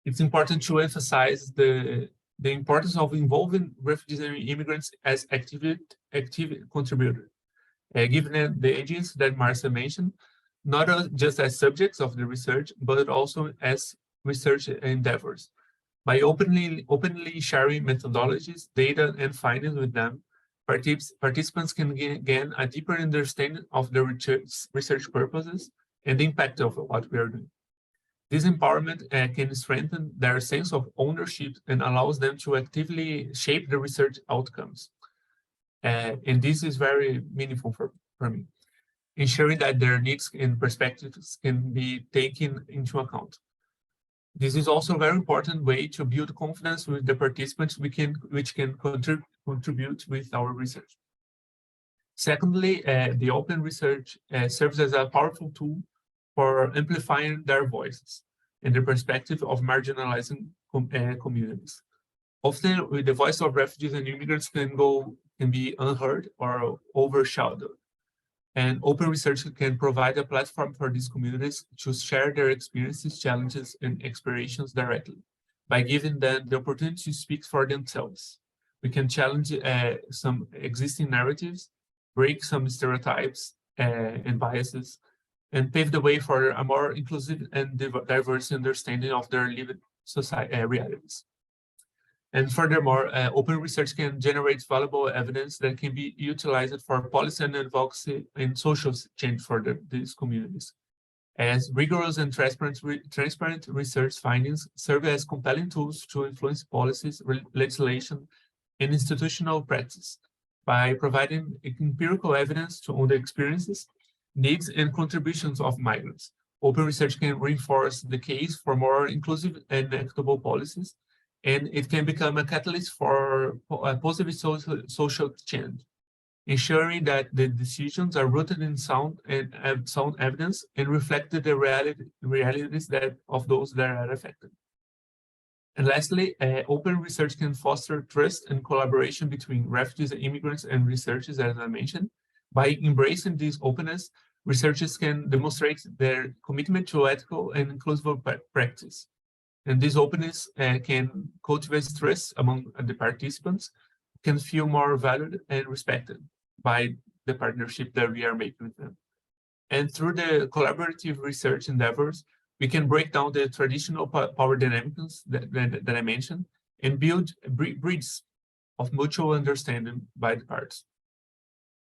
It's important to emphasize the importance of involving refugees and immigrants as active contributors. given the agency that Marcia mentioned, not just as subjects of the research, but also as research endeavors. By openly sharing methodologies, data, and findings with them, participants can gain a deeper understanding of the research purposes and the impact of what we are doing. This empowerment can strengthen their sense of ownership and allows them to actively shape the research outcomes. And this is very meaningful for me, ensuring that their needs and perspectives can be taken into account. This is also a very important way to build confidence with the participants which can contribute with our research. Secondly, the open research serves as a powerful tool for amplifying their voices and the perspective of marginalizing communities. Often, the voice of refugees and immigrants can be unheard or overshadowed. And open research can provide a platform for these communities to share their experiences, challenges, and aspirations directly by giving them the opportunity to speak for themselves. We can challenge some existing narratives, break some stereotypes and biases, and pave the way for a more inclusive and diverse understanding of their lived society realities. And furthermore, open research can generate valuable evidence that can be utilized for policy and advocacy and social change for these communities. As rigorous and transparent research findings serve as compelling tools to influence policies, legislation, and institutional practice by providing empirical evidence on the experiences, needs, and contributions of migrants. Open research can reinforce the case for more inclusive and equitable policies, and it can become a catalyst for positive social change, ensuring that the decisions are rooted in sound evidence and reflect the realities of those that are affected. And lastly, open research can foster trust and collaboration between refugees, immigrants, and researchers, as I mentioned. By embracing this openness, researchers can demonstrate their commitment to ethical and inclusive practice. And this openness can cultivate trust among the participants, can feel more valued and respected by the partnership that we are making with them. And through the collaborative research endeavors, we can break down the traditional power dynamics that I mentioned and build bridges of mutual understanding by the parts.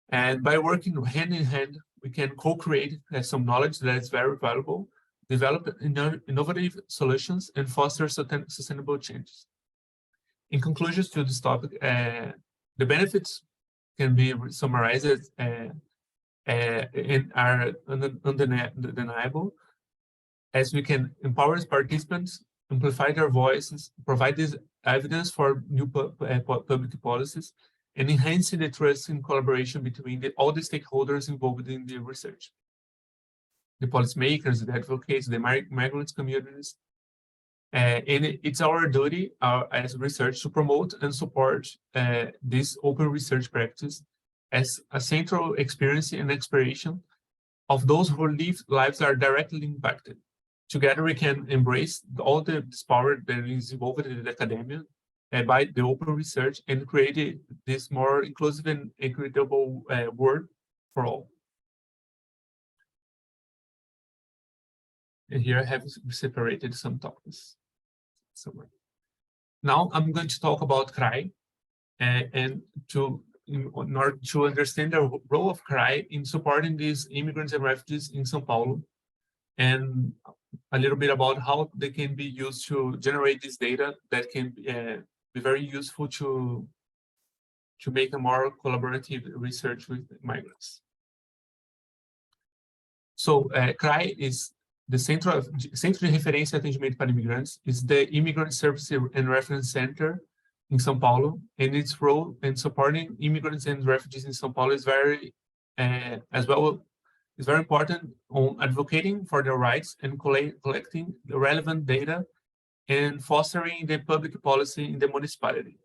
And by working hand in hand, we can co-create some knowledge that is very valuable, develop innovative solutions, and foster sustainable changes. In conclusion to this topic, the benefits can be summarized and are undeniable, as we can empower participants, amplify their voices, provide this evidence for new public policies, and enhancing the trust and collaboration between all the stakeholders involved in the research. The policymakers, the advocates, the migrant communities. And it's our duty as research to promote and support this open research practice as a central experience and aspiration of those whose lives are directly impacted. Together, we can embrace all this power that is involved in the academia by the open research and create this more inclusive and equitable world for all. And here I have separated some topics somewhere. Now I'm going to talk about CRAI, and in order to understand the role of CRAI in supporting these immigrants and refugees in São Paulo, and a little bit about how they can be used to generate this data that can be very useful to make a more collaborative research with migrants. So CRAI is the Centro de Referência e Atendimento para Imigrantes, is the Immigrant Service and Reference Center in São Paulo, and its role in supporting immigrants and refugees in São Paulo is very important on advocating for their rights and collecting the relevant data and fostering the public policy in the municipality.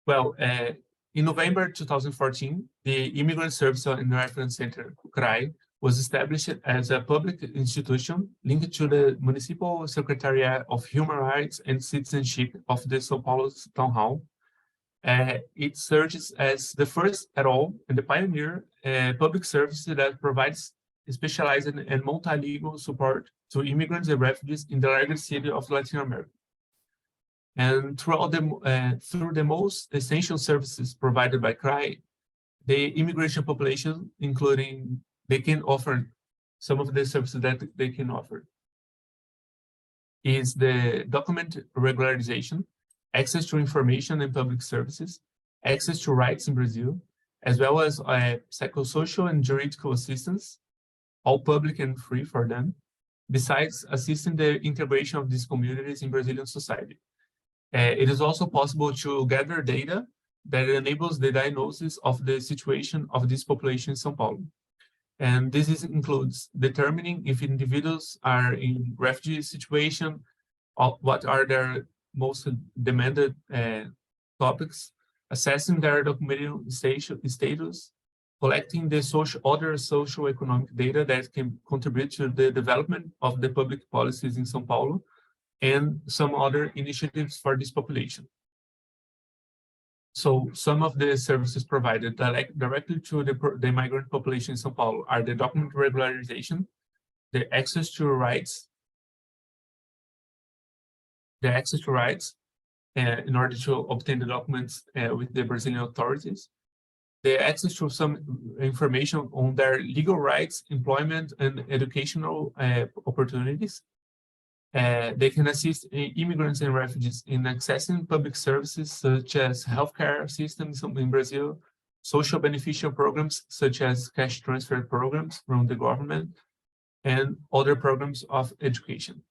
Well, in November 2014, the Immigrant Service and Reference Center, CRAI, was established as a public institution linked to the Municipal Secretariat of Human Rights and Citizenship of the São Paulo Town Hall. It serves as the first at all and the pioneer public service that provides specialized and multilingual support to immigrants and refugees in the largest city of Latin America. And through the most essential services provided by CRI, the immigration population, including they can offer some of the services that they can offer, is the document regularization, access to information and public services, access to rights in Brazil, as well as psychosocial and juridical assistance, all public and free for them, besides assisting the integration of these communities in Brazilian society. It is also possible to gather data that enables the diagnosis of the situation of this population in São Paulo. And this includes determining if individuals are in refugee situation, what are their most demanded topics, assessing their documented status, collecting the other socio-economic data that can contribute to the development of the public policies in São Paulo, and some other initiatives for this population. So some of the services provided directly to the migrant population in São Paulo are the document regularization, the access to rights, in order to obtain the documents with the Brazilian authorities, the access to some information on their legal rights, employment, and educational opportunities. They can assist immigrants and refugees in accessing public services such as healthcare systems in Brazil, social beneficial programs such as cash transfer programs from the government, and other programs of education.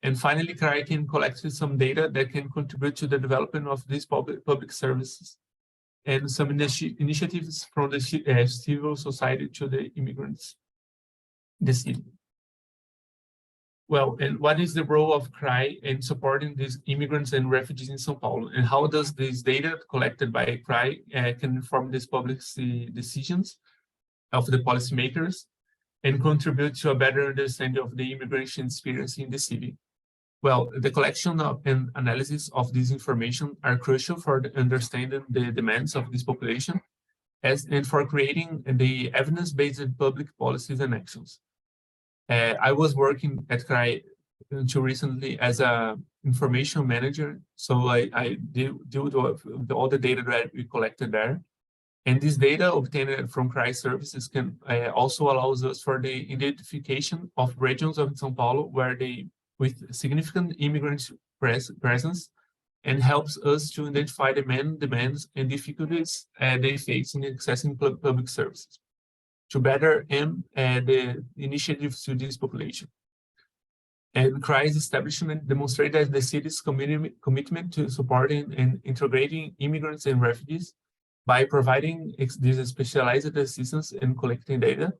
And finally, CRI can collect some data that can contribute to the development of these public services and some initiatives from the civil society to the immigrants in the city. Well, and what is the role of CRI in supporting these immigrants and refugees in São Paulo? And how does this data collected by CRI can inform these policy decisions of the policymakers and contribute to a better understanding of the immigration experience in the city? Well, the collection and analysis of this information are crucial for understanding the demands of this population and for creating the evidence-based public policies and actions. I was working at CRI until recently as an information manager, so I deal with all the data that we collected there. And this data obtained from CRI services can also allows us for the identification of regions of São Paulo where with significant immigrant presence, and helps us to identify the main demands and difficulties they face in accessing public services, to better aim the initiatives to this population. And CRI's establishment demonstrated that the city's commitment to supporting and integrating immigrants and refugees by providing this specialized assistance and collecting data.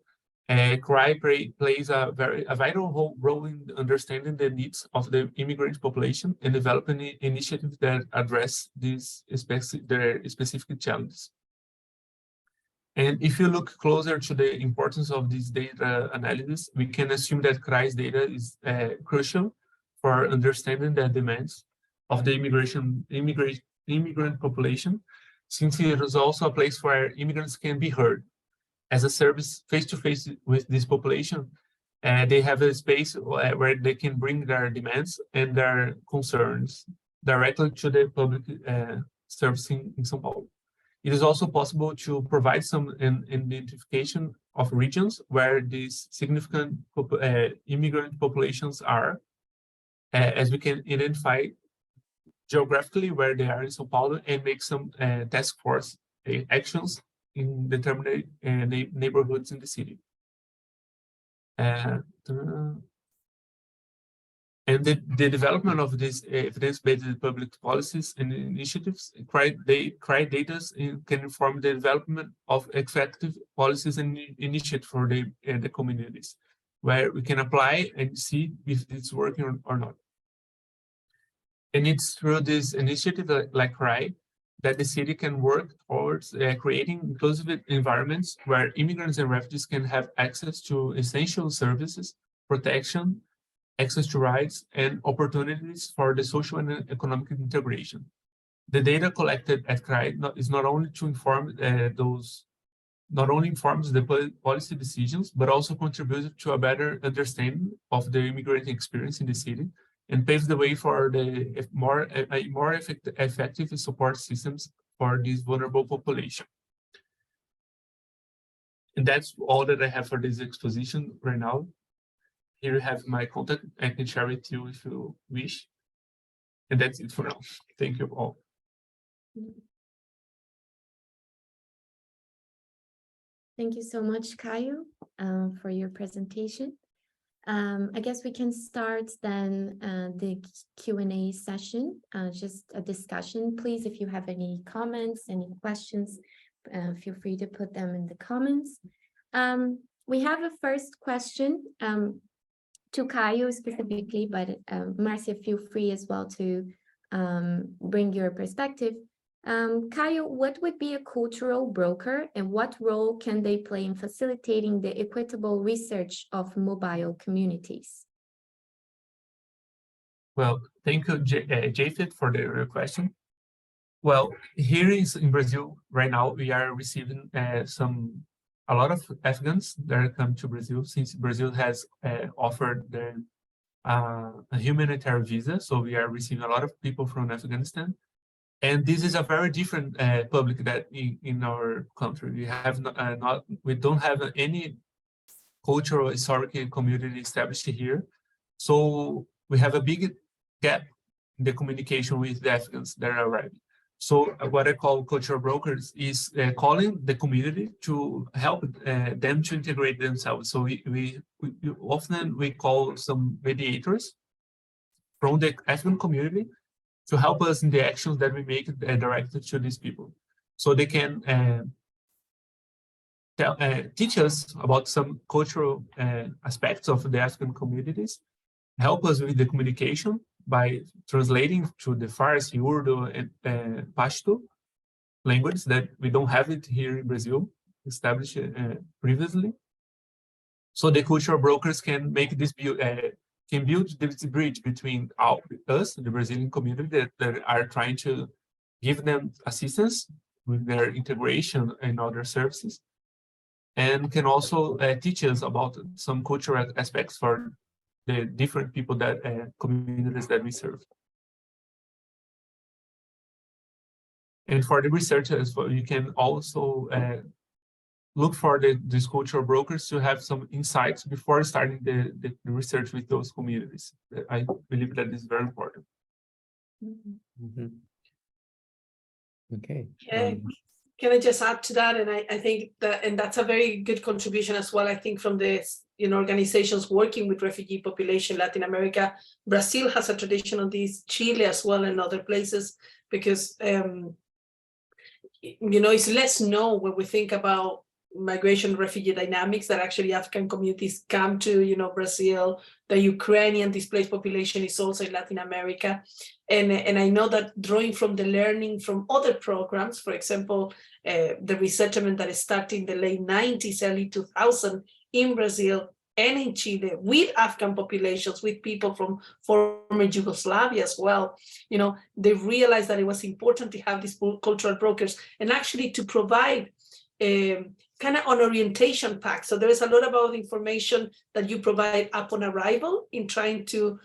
CRI plays a vital role in understanding the needs of the immigrant population and developing initiatives that address these their specific challenges. And if you look closer to the importance of this data analysis, we can assume that CRI's data is crucial for understanding the demands of the immigrant population, since it is also a place where immigrants can be heard. As a service face-to-face with this population, they have a space where they can bring their demands and their concerns directly to the public servicing in São Paulo. It is also possible to provide some identification of regions where these significant immigrant populations are, as we can identify geographically where they are in São Paulo and make some task force actions in determined neighborhoods in the city. And the development of these evidence-based public policies and initiatives, CRI data can inform the development of effective policies and initiatives for the communities, where we can apply and see if it's working or not. And it's through this initiative like CRI that the city can work towards creating inclusive environments where immigrants and refugees can have access to essential services, protection, access to rights, and opportunities for the social and economic integration. The data collected at CRI is not only to inform not only informs the policy decisions, but also contributes to a better understanding of the immigrant experience in the city and paves the way for the more effective support systems for this vulnerable population. And that's all that I have for this exposition right now. Here you have my contact. I can share it with you if you wish. And that's it for now. Thank you all. Thank you so much, Caio, for your presentation. I guess we can start then the Q&A session, just a discussion. Please, if you have any comments, any questions, feel free to put them in the comments. We have a first question to Caio specifically, but Marcia, feel free as well to bring your perspective. Caio, what would be a cultural broker and what role can they play in facilitating the equitable research of mobile communities? Well, thank you, Japhet, for the question. Well, here in Brazil right now, we are receiving a lot of Afghans that come to Brazil, since Brazil has offered a humanitarian visa. So we are receiving a lot of people from Afghanistan. And this is a very different public that in our country. We have we don't have any cultural historical community established here. So we have a big gap in the communication with the Afghans that are arriving. So what I call cultural brokers is calling the community to help them to integrate themselves. So we often call some mediators from the Afghan community to help us in the actions that we make directed to these people. So they can teach us about some cultural aspects of the Afghan communities, help us with the communication by translating to the Farsi, Urdu, and Pashto language that we don't have it here in Brazil, established previously. So the cultural brokers can make this can build this bridge between us, the Brazilian community that are trying to give them assistance with their integration and other services, and can also teach us about some cultural aspects for the different people that communities that we serve. And for the researchers, you can also look for these cultural brokers to have some insights before starting the research with those communities. I believe that is very important. Mm-hmm. Okay. Can I just add to that? And I think that, and that's a very good contribution as well, I think, from the organizations working with refugee population, Latin America. Brazil has a tradition on this, Chile as well, and other places, because it's less known when we think about migration refugee dynamics that actually African communities come to, Brazil. The Ukrainian displaced population is also in Latin America. And I know that drawing from the learning from other programs, for example, the resettlement that started in the late 90s, early 2000 in Brazil and in Chile with Afghan populations, with people from former Yugoslavia as well, they realized that it was important to have these cultural brokers and actually to provide kind of an orientation pack. So there is a lot about information that you provide upon arrival in trying to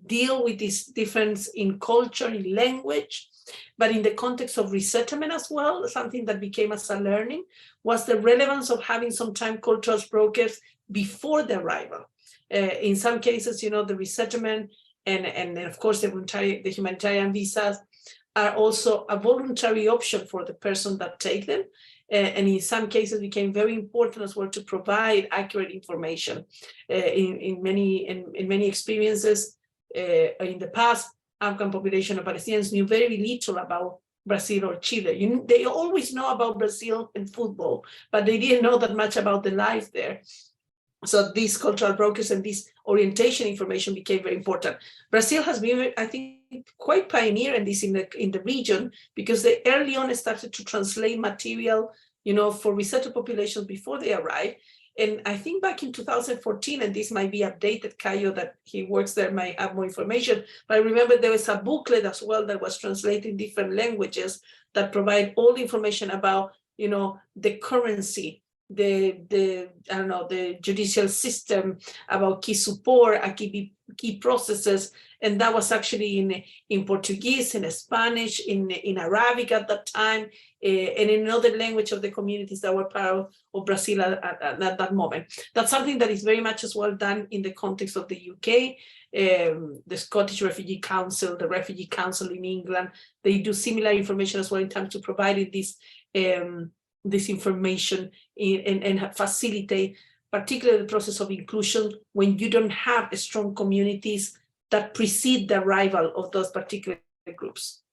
deal with this difference in culture, in language, but in the context of resettlement as well. Something that became as a learning was the relevance of having sometimes cultural brokers before the arrival. In some cases, the resettlement and of course the humanitarian visas are also a voluntary option for the person that take them. And in some cases became very important as well to provide accurate information. In many experiences in the past, Afghan population of Palestinians knew very little about Brazil or Chile. They always know about Brazil and football, but they didn't know that much about the life there. So these cultural brokers and this orientation information became very important. Brazil has been, I think, quite pioneer in this in the region, because they early on started to translate material, for resettled populations before they arrive. And I think back in 2014, and this might be updated, Caio, that he works there, might have more information, but I remember there was a booklet as well that was translated in different languages that provide all the information about, you know, the currency, the I don't know, the judicial system, about key support, key processes, and that was actually in Portuguese, in Spanish, in Arabic at that time, and in another language of the communities that were part of Brazil at that moment. That's something that is very much as well done in the context of the UK. The Scottish Refugee Council, the Refugee Council in England, they do similar information as well in terms of providing this information and facilitate particularly the process of inclusion when you don't have strong communities that precede the arrival of those particular groups.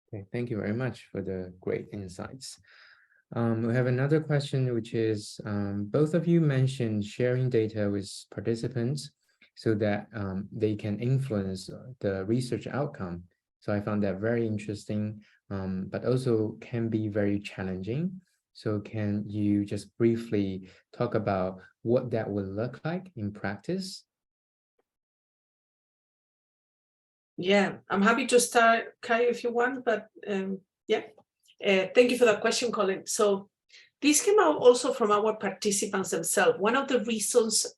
Okay, thank you very much for the great insights. We have another question, which is, both of you mentioned sharing data with participants so that they can influence the research outcome. So I found that very interesting, but also can be very challenging. So can you just briefly talk about what that would look like in practice? Yeah, I'm happy to start, Caio, if you want, but yeah. Thank you for that question, Colin. So this came out also from our participants themselves. One of the reasons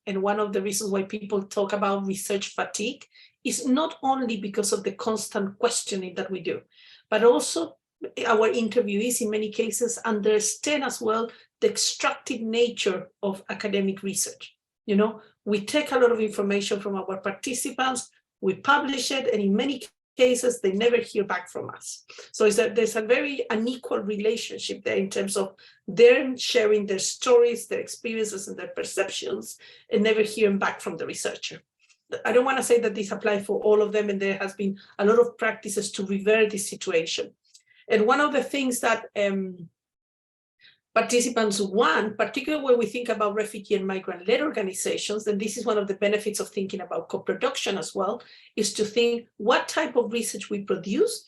why people talk about research fatigue is not only because of the constant questioning that we do, but also our interviewees in many cases understand as well the extractive nature of academic research. You know, we take a lot of information from our participants, we publish it, and in many cases, they never hear back from us. So there's a very unequal relationship there in terms of them sharing their stories, their experiences, and their perceptions, and never hearing back from the researcher. I don't want to say that this applies for all of them, and there has been a lot of practices to revert this situation. And one of the things that participants want, particularly when we think about refugee and migrant-led organizations, and this is one of the benefits of thinking about co-production as well, is to think what type of research we produce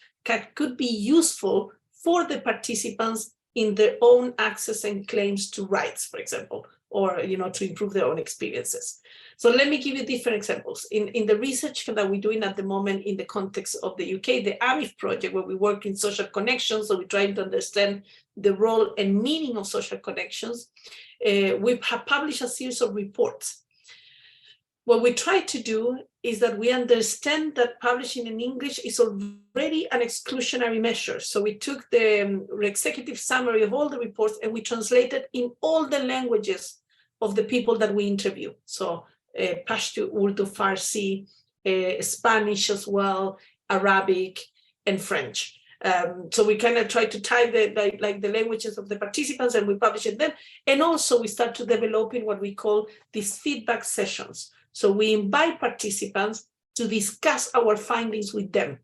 could be useful for the participants in their own access and claims to rights, for example, or to improve their own experiences. So let me give you different examples. In the research that we're doing at the moment in the context of the UK, the AMIF project, where we work in social connections, so we're trying to understand the role and meaning of social connections, we have published a series of reports. What we try to do is that we understand that publishing in English is already an exclusionary measure. So we took the executive summary of all the reports and we translated in all the languages of the people that we interview. So Pashto, Urdu, Farsi, Spanish as well, Arabic, and French. So we kind of try to type the languages of the participants and we publish it then. And also we start to developing what we call these feedback sessions. So we invite participants to discuss our findings with them.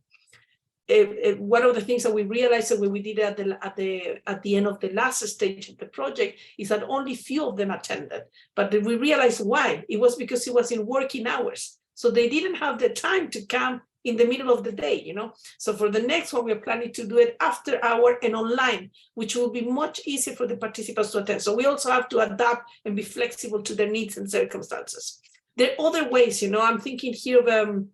One of the things that we realized when we did it at the end of the last stage of the project is that only few of them attended. But we realized why. It was because it was in working hours. So they didn't have the time to come in the middle of the day, So for the next one, we're planning to do it after hour and online, which will be much easier for the participants to attend. So we also have to adapt and be flexible to their needs and circumstances. There are other ways, I'm thinking here of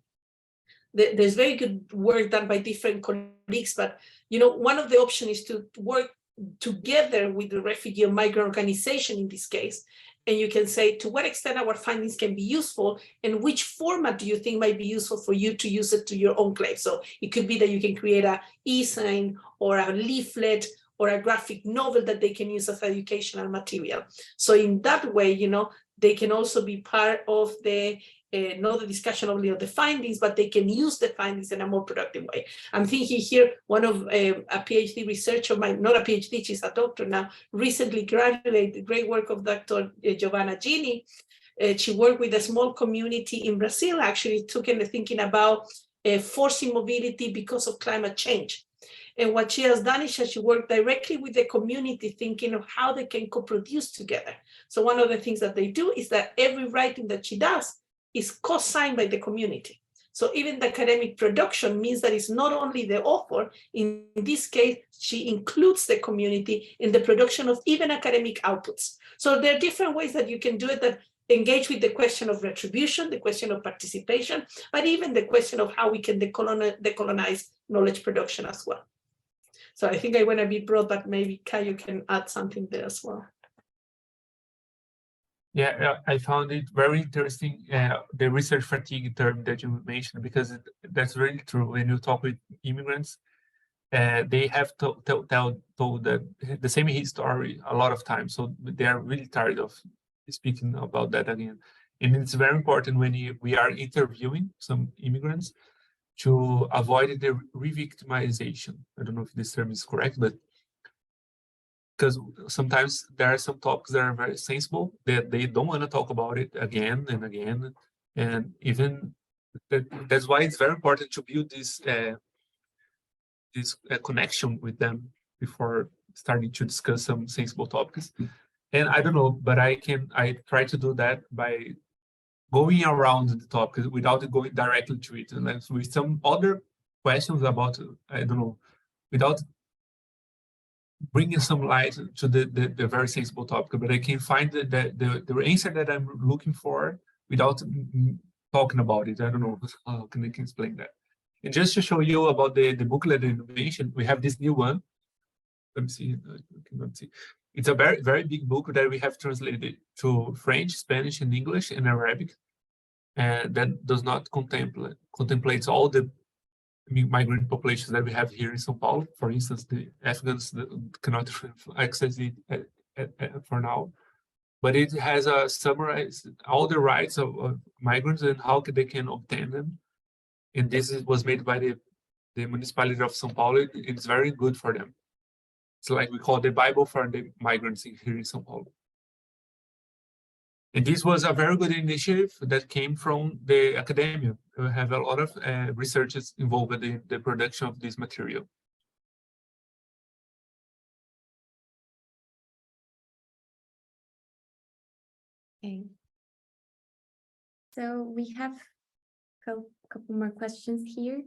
there's very good work done by different colleagues, but one of the options is to work together with the refugee or migrant organization in this case, and you can say to what extent our findings can be useful and which format do you think might be useful for you to use it to your own claim. So it could be that you can create a e-sign or a leaflet or a graphic novel that they can use as educational material. So in that way, they can also be part of the not the discussion only of the findings, but they can use the findings in a more productive way. I'm thinking here, one of a PhD researcher, not a PhD, she's a doctor now, recently graduated, great work of Dr. Giovanna Gini. She worked with a small community in Brazil, actually took in the thinking about forcing mobility because of climate change. And what she has done is that she worked directly with the community thinking of how they can co-produce together. So one of the things that they do is that every writing that she does is co-signed by the community. So even the academic production means that it's not only the author, in this case, she includes the community in the production of even academic outputs. So there are different ways that you can do it that engage with the question of retribution, the question of participation, but even the question of how we can decolonize knowledge production as well. So I think I went a bit broad, but maybe Caio can add something there as well. Yeah, I found it very interesting, the research fatigue term that you mentioned, because that's really true. When you talk with immigrants, they have told the same history a lot of times, so they are really tired of speaking about that again. And it's very important when we are interviewing some immigrants to avoid the re-victimization. I don't know if this term is correct, but because sometimes there are some topics that are very sensible that they don't want to talk about it again and again, and even that's why it's very important to build this connection with them before starting to discuss some sensible topics. And I don't know, but I try to do that by going around the topic without going directly to it, and then with some other questions about, I don't know, without bringing some light to the very sensible topic, but I can find the answer that I'm looking for without talking about it. I don't know how can I explain that. And just to show you about the booklet innovation, we have this new one. Let me see. I cannot see. It's a very, very big book that we have translated to French, Spanish, and English, and Arabic, and that does not contemplates all the migrant populations that we have here in São Paulo. For instance, the Afghans that cannot access it for now, but it has summarized all the rights of migrants and how they can obtain them. And this was made by the municipality of São Paulo. It's very good for them. It's like we call the Bible for the migrants here in São Paulo. And this was a very good initiative that came from the academia. We have a lot of researchers involved in the production of this material. Okay. So we have a couple more questions here.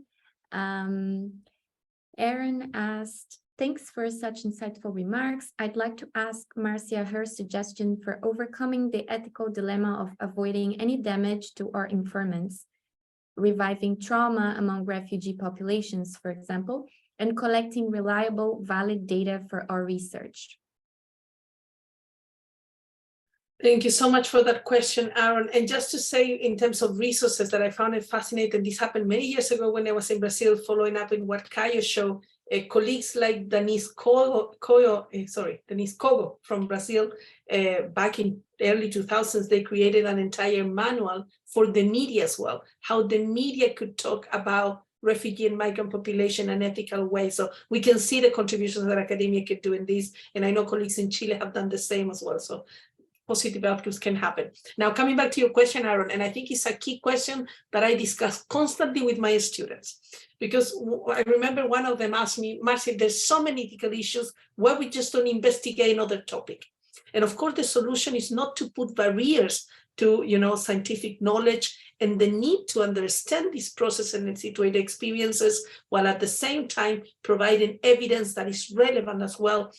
Aaron asked, thanks for such insightful remarks. I'd like to ask Marcia her suggestion for overcoming the ethical dilemma of avoiding any damage to our informants, reviving trauma among refugee populations, for example, and collecting reliable, valid data for our research. Thank you so much for that question, Aaron. And just to say, in terms of resources, that I found it fascinating. This happened many years ago when I was in Brazil, following up in what Caio showed. Colleagues like Denise Cogo from Brazil, back in early 2000s, they created an entire manual for the media as well, how the media could talk about refugee and migrant population in an ethical way. So we can see the contributions that academia could do in this. And I know colleagues in Chile have done the same as well. So positive outcomes can happen. Now, coming back to your question, Aaron, and I think it's a key question that I discuss constantly with my students, because I remember one of them asked me, Marcia, there's so many ethical issues, why we just don't investigate another topic? And of course, the solution is not to put barriers to, scientific knowledge and the need to understand this process and its situated experiences, while at the same time providing evidence that is relevant as well,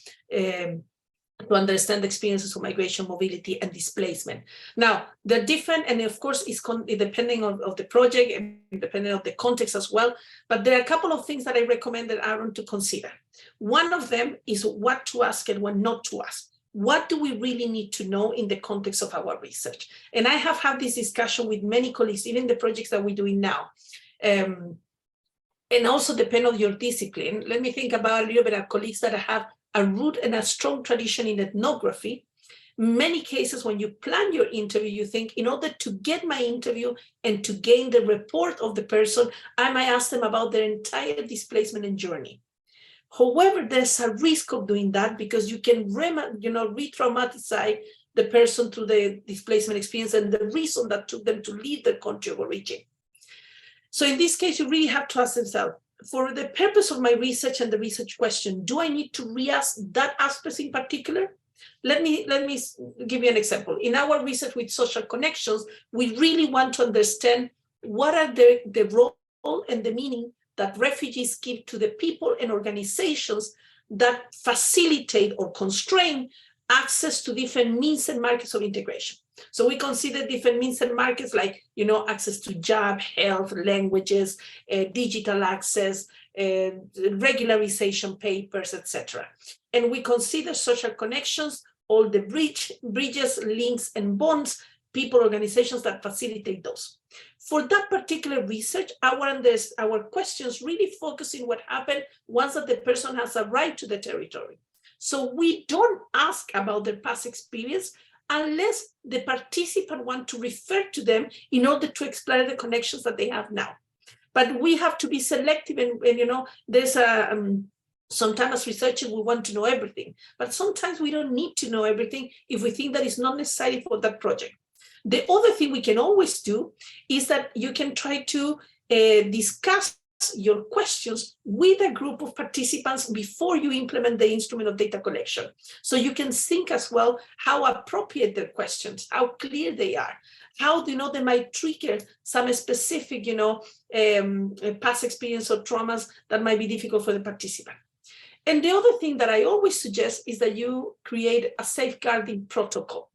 to understand the experiences of migration, mobility, and displacement. Now, they're different, and of course, it's depending on the project and depending on the context as well, but there are a couple of things that I recommended Aaron to consider. One of them is what to ask and what not to ask. What do we really need to know in the context of our research? And I have had this discussion with many colleagues, even the projects that we're doing now. And also depend on your discipline. Let me think about a little bit of colleagues that have a root and a strong tradition in ethnography. Many cases when you plan your interview, you think, in order to get my interview and to gain the report of the person, I might ask them about their entire displacement and journey. However, there's a risk of doing that because you can re-traumatize the person through the displacement experience and the reason that took them to leave their country of origin. So in this case, you really have to ask themselves, for the purpose of my research and the research question, do I need to re-ask that aspect in particular? Let me give you an example. In our research with social connections, we really want to understand what are the role and the meaning that refugees give to the people and organizations that facilitate or constrain access to different means and markets of integration. So we consider different means and markets like, access to job, health, languages, digital access, regularization papers, etc. And we consider social connections, all the bridges, links, and bonds, people, organizations that facilitate those. For that particular research, our questions really focus on what happened once that the person has arrived to the territory. So we don't ask about their past experience unless the participant want to refer to them in order to explore the connections that they have now. But we have to be selective, and there's sometimes as researchers we want to know everything, but sometimes we don't need to know everything if we think that it's not necessary for that project. The other thing we can always do is that you can try to discuss your questions with a group of participants before you implement the instrument of data collection. So you can think as well how appropriate their questions, how clear they are, how they might trigger some specific, past experience or traumas that might be difficult for the participant. And the other thing that I always suggest is that you create a safeguarding protocol.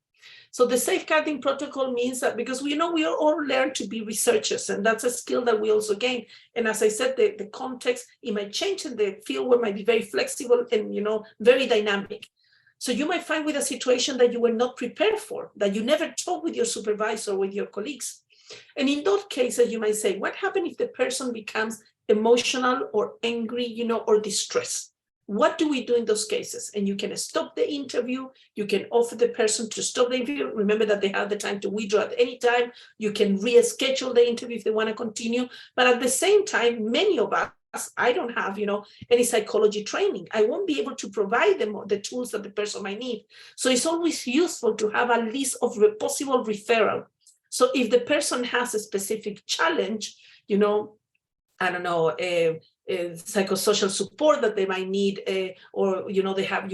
So the safeguarding protocol means that, because we all learn to be researchers, and that's a skill that we also gain. And as I said, the context, it might change, and the fieldwork might be very flexible and very dynamic. So you might find with a situation that you were not prepared for, that you never talked with your supervisor or with your colleagues. And in those cases, you might say, what happens if the person becomes emotional or angry, or distressed? What do we do in those cases? And you can stop the interview. You can offer the person to stop the interview. Remember that they have the time to withdraw at any time. You can reschedule the interview if they want to continue. But at the same time, many of us, I don't have, any psychology training. I won't be able to provide them the tools that the person might need. So it's always useful to have a list of possible referral. So if the person has a specific challenge, I don't know, psychosocial support that they might need, or you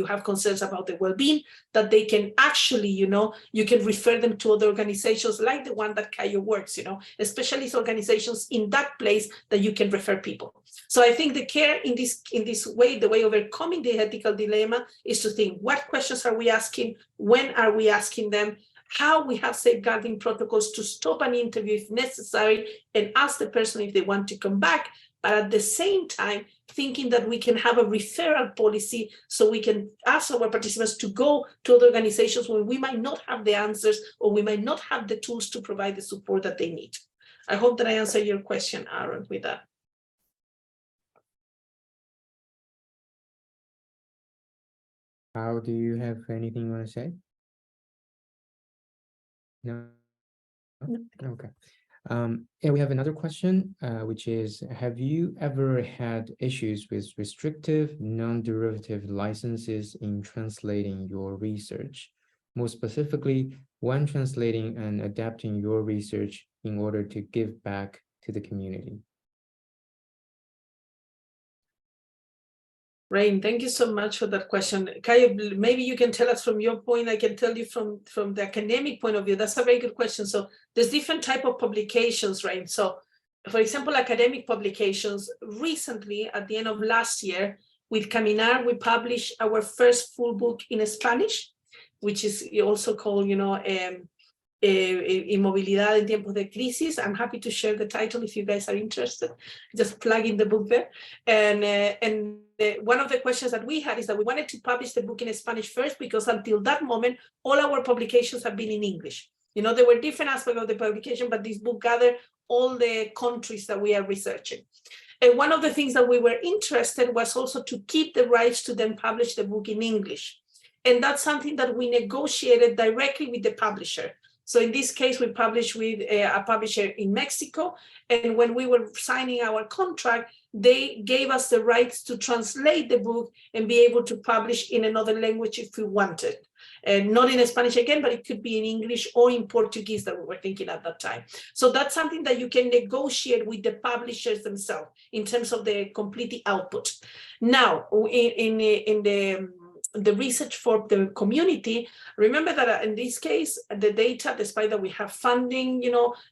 have concerns about their well-being, that they can actually, you can refer them to other organizations like the one that Caio works, especially organizations in that place that you can refer people. So I think the care in this way, the way of overcoming the ethical dilemma, is to think, what questions are we asking? When are we asking them? How we have safeguarding protocols to stop an interview if necessary and ask the person if they want to come back, but at the same time, thinking that we can have a referral policy so we can ask our participants to go to other organizations when we might not have the answers or we might not have the tools to provide the support that they need. I hope that I answered your question, Aaron, with that. How do you have anything you want to say? No? Okay. And we have another question, which is, have you ever had issues with restrictive, non-derivative licenses in translating your research? More specifically, when translating and adapting your research in order to give back to the community? Rain, thank you so much for that question. Caio, maybe you can tell us from your point. I can tell you from the academic point of view. That's a very good question. So there's different type of publications, Rain. So for example, academic publications, recently at the end of last year with Caminar, we published our first full book in Spanish, which is also called, Inmovilidad en tiempos de crisis. I'm happy to share the title if you guys are interested. Just plug in the book there. And one of the questions that we had is that we wanted to publish the book in Spanish first, because until that moment, all our publications have been in English. There were different aspects of the publication, but this book gathered all the countries that we are researching. And one of the things that we were interested was also to keep the rights to then publish the book in English. And that's something that we negotiated directly with the publisher. So in this case, we published with a publisher in Mexico. And when we were signing our contract, they gave us the rights to translate the book and be able to publish in another language if we wanted. And not in Spanish again, but it could be in English or in Portuguese that we were thinking at that time. So that's something that you can negotiate with the publishers themselves in terms of the complete output. Now, in the the research for the community, remember that in this case, the data, despite that we have funding,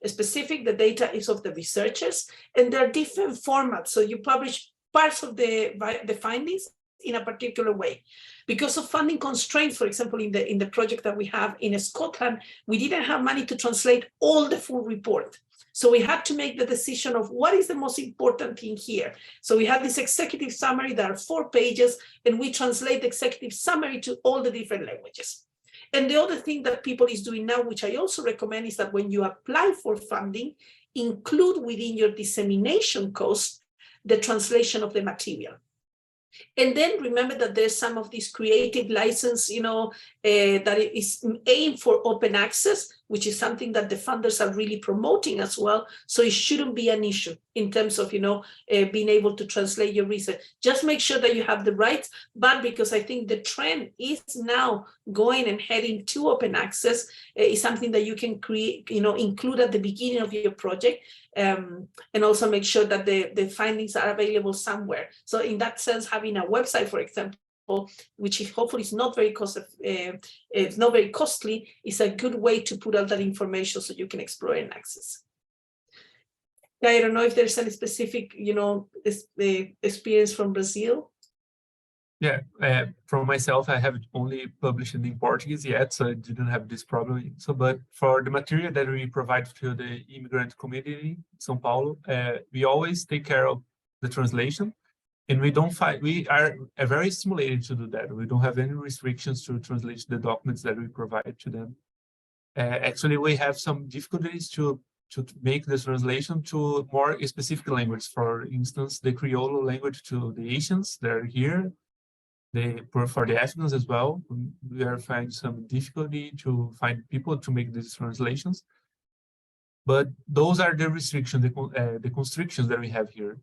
specific, the data is of the researchers, and there are different formats. So you publish parts of the findings in a particular way. Because of funding constraints, for example, in the project that we have in Scotland, we didn't have money to translate all the full report. So we had to make the decision of what is the most important thing here. So we had this executive summary that are 4 pages, and we translate the executive summary to all the different languages. And the other thing that people is doing now, which I also recommend, is that when you apply for funding, include within your dissemination cost the translation of the material. And then remember that there's some of these creative license, that is aimed for open access, which is something that the funders are really promoting as well. So it shouldn't be an issue in terms of, being able to translate your research. Just make sure that you have the rights, but because I think the trend is now going and heading to open access, is something that you can create, include at the beginning of your project, and also make sure that the findings are available somewhere. So in that sense, having a website, for example, which is hopefully is not very it's not very costly, is a good way to put all that information so you can explore and access. I don't know if there's any specific, experience from Brazil. Yeah, from myself, I have only published in Portuguese yet, so I didn't have this problem. So, but for the material that we provide to the immigrant community in São Paulo, we always take care of the translation. And we are very stimulated to do that. We don't have any restrictions to translate the documents that we provide to them. Actually, we have some difficulties to make the translation to more specific language. For instance, the Creole language to the Asians that are here, for the Africans as well. We are finding some difficulty to find people to make these translations. But those are the restrictions, the constrictions that we have here.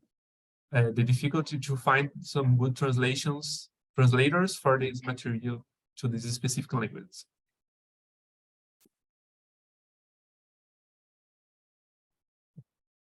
The difficulty to find some good translators for this material to these specific languages.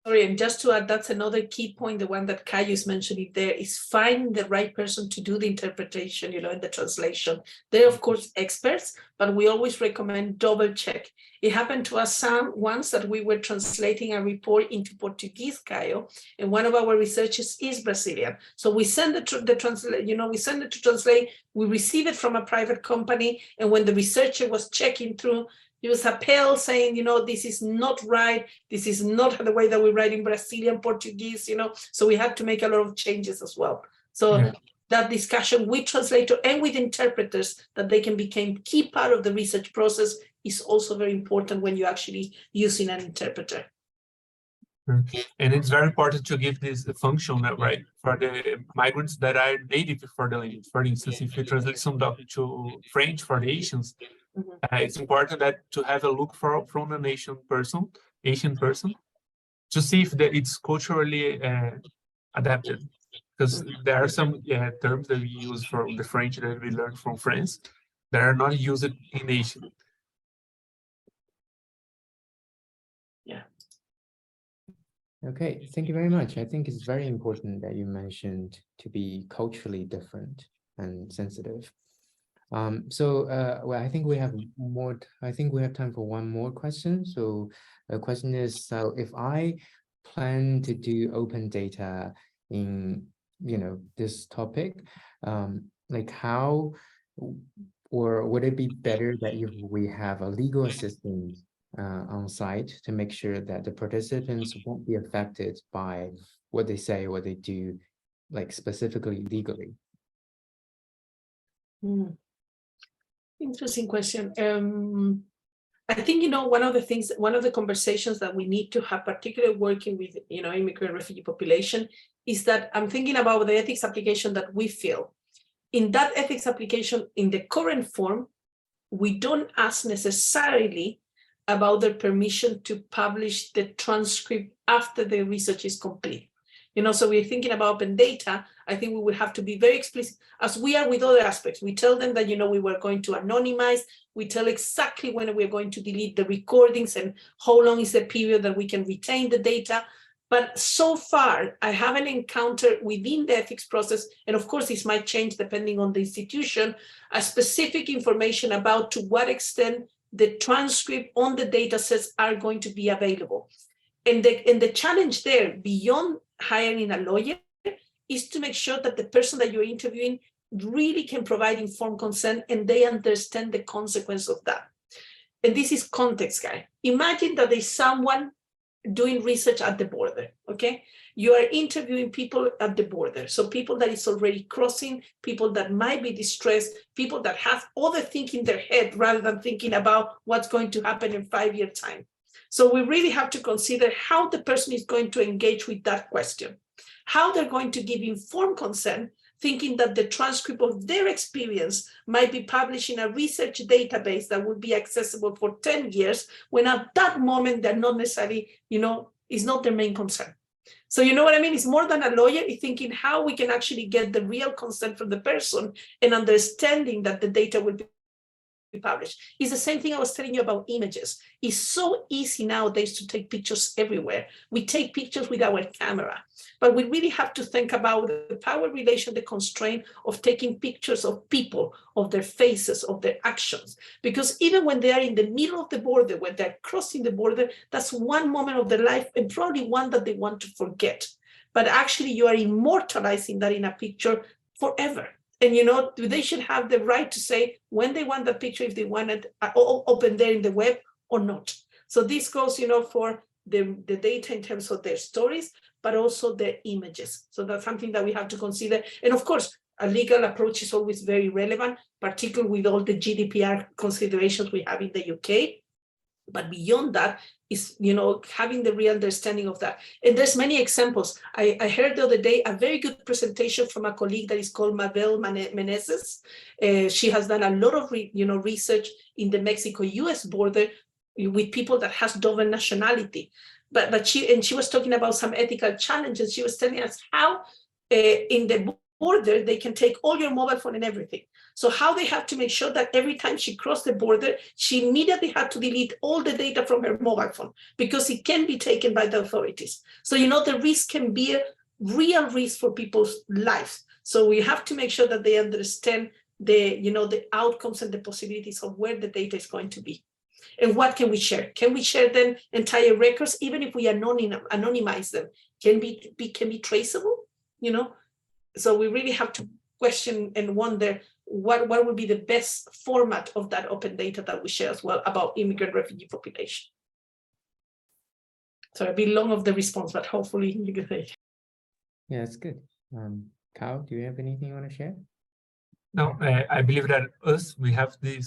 Sorry, and just to add, that's another key point, the one that Caio is mentioning there, is find the right person to do the interpretation, and the translation. They're, of course, experts, but we always recommend double check. It happened to us once that we were translating a report into Portuguese, Caio, and one of our researchers is Brazilian. So we send it to we send it to translate, we receive it from a private company, and when the researcher was checking through, he was appalled, saying, this is not right. This is not the way that we write in Brazilian Portuguese, So we had to make a lot of changes as well. So that discussion with translator and with interpreters, that they can become key part of the research process, is also very important when you're actually using an interpreter. And it's very important to give this function, right, for the migrants that are native for the language. For instance, if you translate some document to French for the Asians, it's important that to have a look from an Asian person, to see if it's culturally adapted. Because there are some terms that we use from the French that we learned from France that are not used in Asian. Yeah. Okay, thank you very much. I think it's very important that you mentioned to be culturally different and sensitive. Well, I think we have time for one more question. So the question is, so if I plan to do open data in, this topic, like how, or would it be better that if we have a legal assistant on site to make sure that the participants won't be affected by what they say, what they do, like specifically legally? Interesting question. I think, one of the conversations that we need to have, particularly working with, immigrant refugee population, is that I'm thinking about the ethics application that we feel. In that ethics application, in the current form, we don't ask necessarily about their permission to publish the transcript after the research is complete. So we're thinking about open data. I think we will have to be very explicit, as we are with other aspects. We tell them that, we were going to anonymize. We tell exactly when we're going to delete the recordings and how long is the period that we can retain the data. But so far, I haven't encountered within the ethics process, and of course this might change depending on the institution, a specific information about to what extent the transcript on the data sets are going to be available. And the challenge there, beyond hiring a lawyer, is to make sure that the person that you're interviewing really can provide informed consent and they understand the consequence of that. And this is context, Guy. Imagine that there's someone doing research at the border, okay? You are interviewing people at the border. So people that is already crossing, people that might be distressed, people that have other things in their head rather than thinking about what's going to happen in 5 years' time. So we really have to consider how the person is going to engage with that question, how they're going to give informed consent, thinking that the transcript of their experience might be published in a research database that would be accessible for 10 years, when at that moment they're not necessarily, is not their main concern. So you know what I mean? It's more than a lawyer, it's thinking how we can actually get the real consent from the person and understanding that the data will be published. It's the same thing I was telling you about images. It's so easy nowadays to take pictures everywhere. We take pictures with our camera, but we really have to think about the power relation, the constraint of taking pictures of people, of their faces, of their actions. Because even when they are in the middle of the border, when they're crossing the border, that's one moment of their life and probably one that they want to forget. But actually you are immortalizing that in a picture forever. And they should have the right to say when they want the picture, if they want it open there in the web or not. So this goes, for the data in terms of their stories, but also their images. So that's something that we have to consider. And of course, a legal approach is always very relevant, particularly with all the GDPR considerations we have in the UK. But beyond that is, having the real understanding of that. And there's many examples. I heard the other day a very good presentation from a colleague that is called Mabel Menezes. She has done a lot of research in the Mexico-US border with people that has double nationality. But she was talking about some ethical challenges. She was telling us how in the border they can take all your mobile phone and everything. So how they have to make sure that every time she crossed the border, she immediately had to delete all the data from her mobile phone because it can be taken by the authorities. So, the risk can be a real risk for people's lives. So we have to make sure that they understand the outcomes and the possibilities of where the data is going to be. And what can we share? Can we share them entire records, even if we anonymize them? Can be traceable, So we really have to question and wonder what would be the best format of that open data that we share as well about immigrant refugee population. So a bit long of the response, but hopefully you can take. Yeah, that's good. Caio, do you have anything you want to share? No, I believe that we have this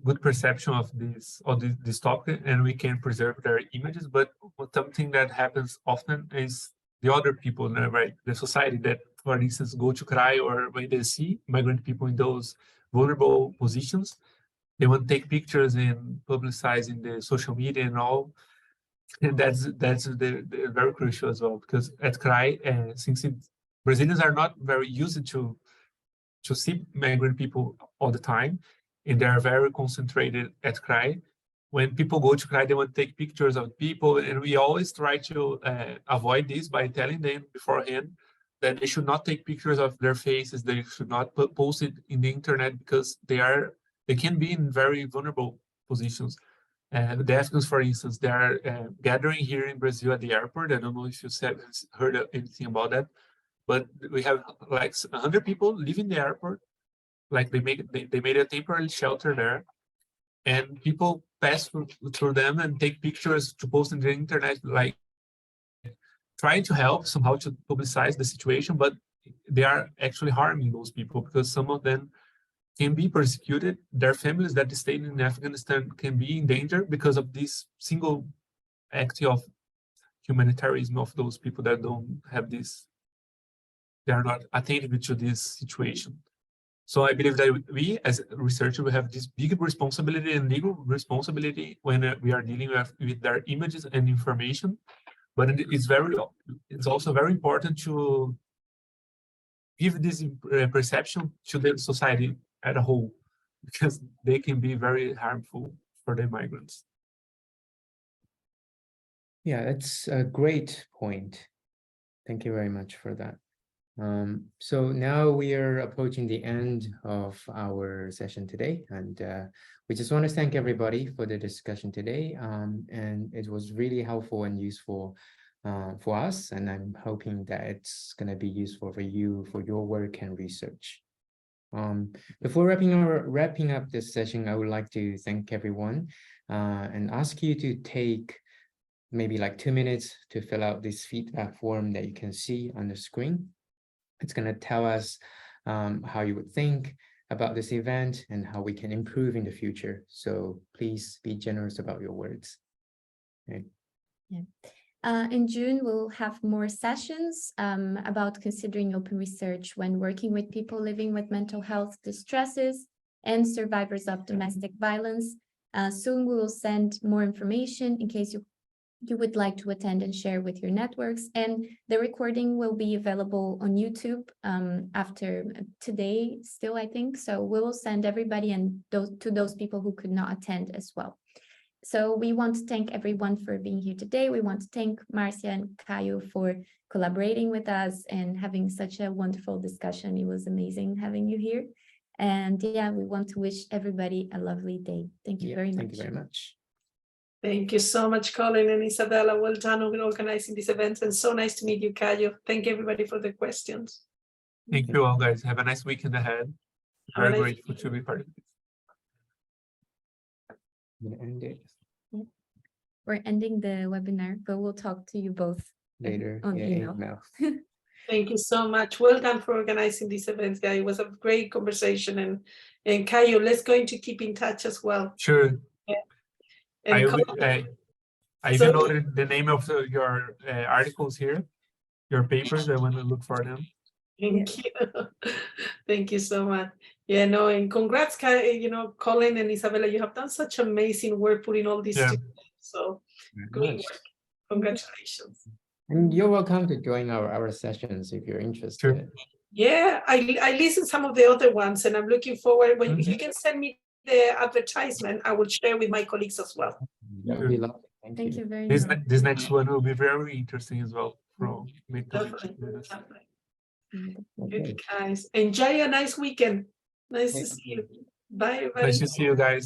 good perception of this topic, and we can preserve their images. But something that happens often is the other people, right? The society that, for instance, go to cry, or when they see migrant people in those vulnerable positions, they want to take pictures and publicize in the social media and all. And that's the very crucial as well, because at CRI, since Brazilians are not very used to see migrant people all the time, and they are very concentrated at CRI. When people go to CRI, they want to take pictures of people, and we always try to avoid this by telling them beforehand that they should not take pictures of their faces, they should not post it in the internet, because they can be in very vulnerable positions. The Africans, for instance, they are gathering here in Brazil at the airport. I don't know if you heard anything about that, but we have like 100 people leaving the airport. Like they made a temporary shelter there, and people pass through them and take pictures to post on the internet, like trying to help somehow to publicize the situation, but they are actually harming those people, because some of them can be persecuted. Their families that stayed in Afghanistan can be in danger because of this single act of humanitarianism of those people that don't have this, they are not attentive to this situation. So I believe that we, as researchers, we have this big responsibility and legal responsibility when we are dealing with their images and information. But it's also very important to give this perception to the society as a whole, because they can be very harmful for the migrants. Yeah, that's a great point. Thank you very much for that. So now we are approaching the end of our session today, and we just want to thank everybody for the discussion today. And it was really helpful and useful for us, and I'm hoping that it's going to be useful for you for your work and research. Before wrapping up this session, I would like to thank everyone and ask you to take maybe like 2 minutes to fill out this feedback form that you can see on the screen. It's going to tell us how you would think about this event and how we can improve in the future. So please be generous about your words. Okay. Yeah. In June, we'll have more sessions about considering open research when working with people living with mental health distresses and survivors of domestic violence. Soon we will send more information in case you would like to attend and share with your networks. And the recording will be available on YouTube after today still, I think. So we will send everybody and to those people who could not attend as well. So we want to thank everyone for being here today. We want to thank Marcia and Caio for collaborating with us and having such a wonderful discussion. It was amazing having you here. And yeah, we want to wish everybody a lovely day. Thank you very much. Thank you very much. Thank you so much, Colin and Isabella. Well done on organizing this event, and so nice to meet you, Caio. Thank everybody for the questions. Thank you all, guys. Have a nice weekend ahead. Very grateful to be part of this. I'm gonna end it We're ending the webinar, but we'll talk to you both later. on Yeah, email. Thank you so much. Well done for organizing this event, guys. It was a great conversation, and Caio, let's going to keep in touch as well. Sure. Yeah. I So- even noted the name of your articles here, your papers. I want to look for them. Thank you. Thank you so much. Yeah, no, and congrats, Colin and Isabella, you have done such amazing work putting all this together. So great work. Congratulations. And you're welcome to join our sessions if you're interested. Sure. Yeah, I listened some of the other ones, and I'm looking forward when if you can send me the advertisement, I will share with my colleagues as well. That would be lovely. Thank you very This much. this next one will be very interesting as well. From mid to Definitely. Definitely. Okay. Good, guys. Enjoy a nice weekend. Nice to see you. Bye, everybody. Nice to see you guys.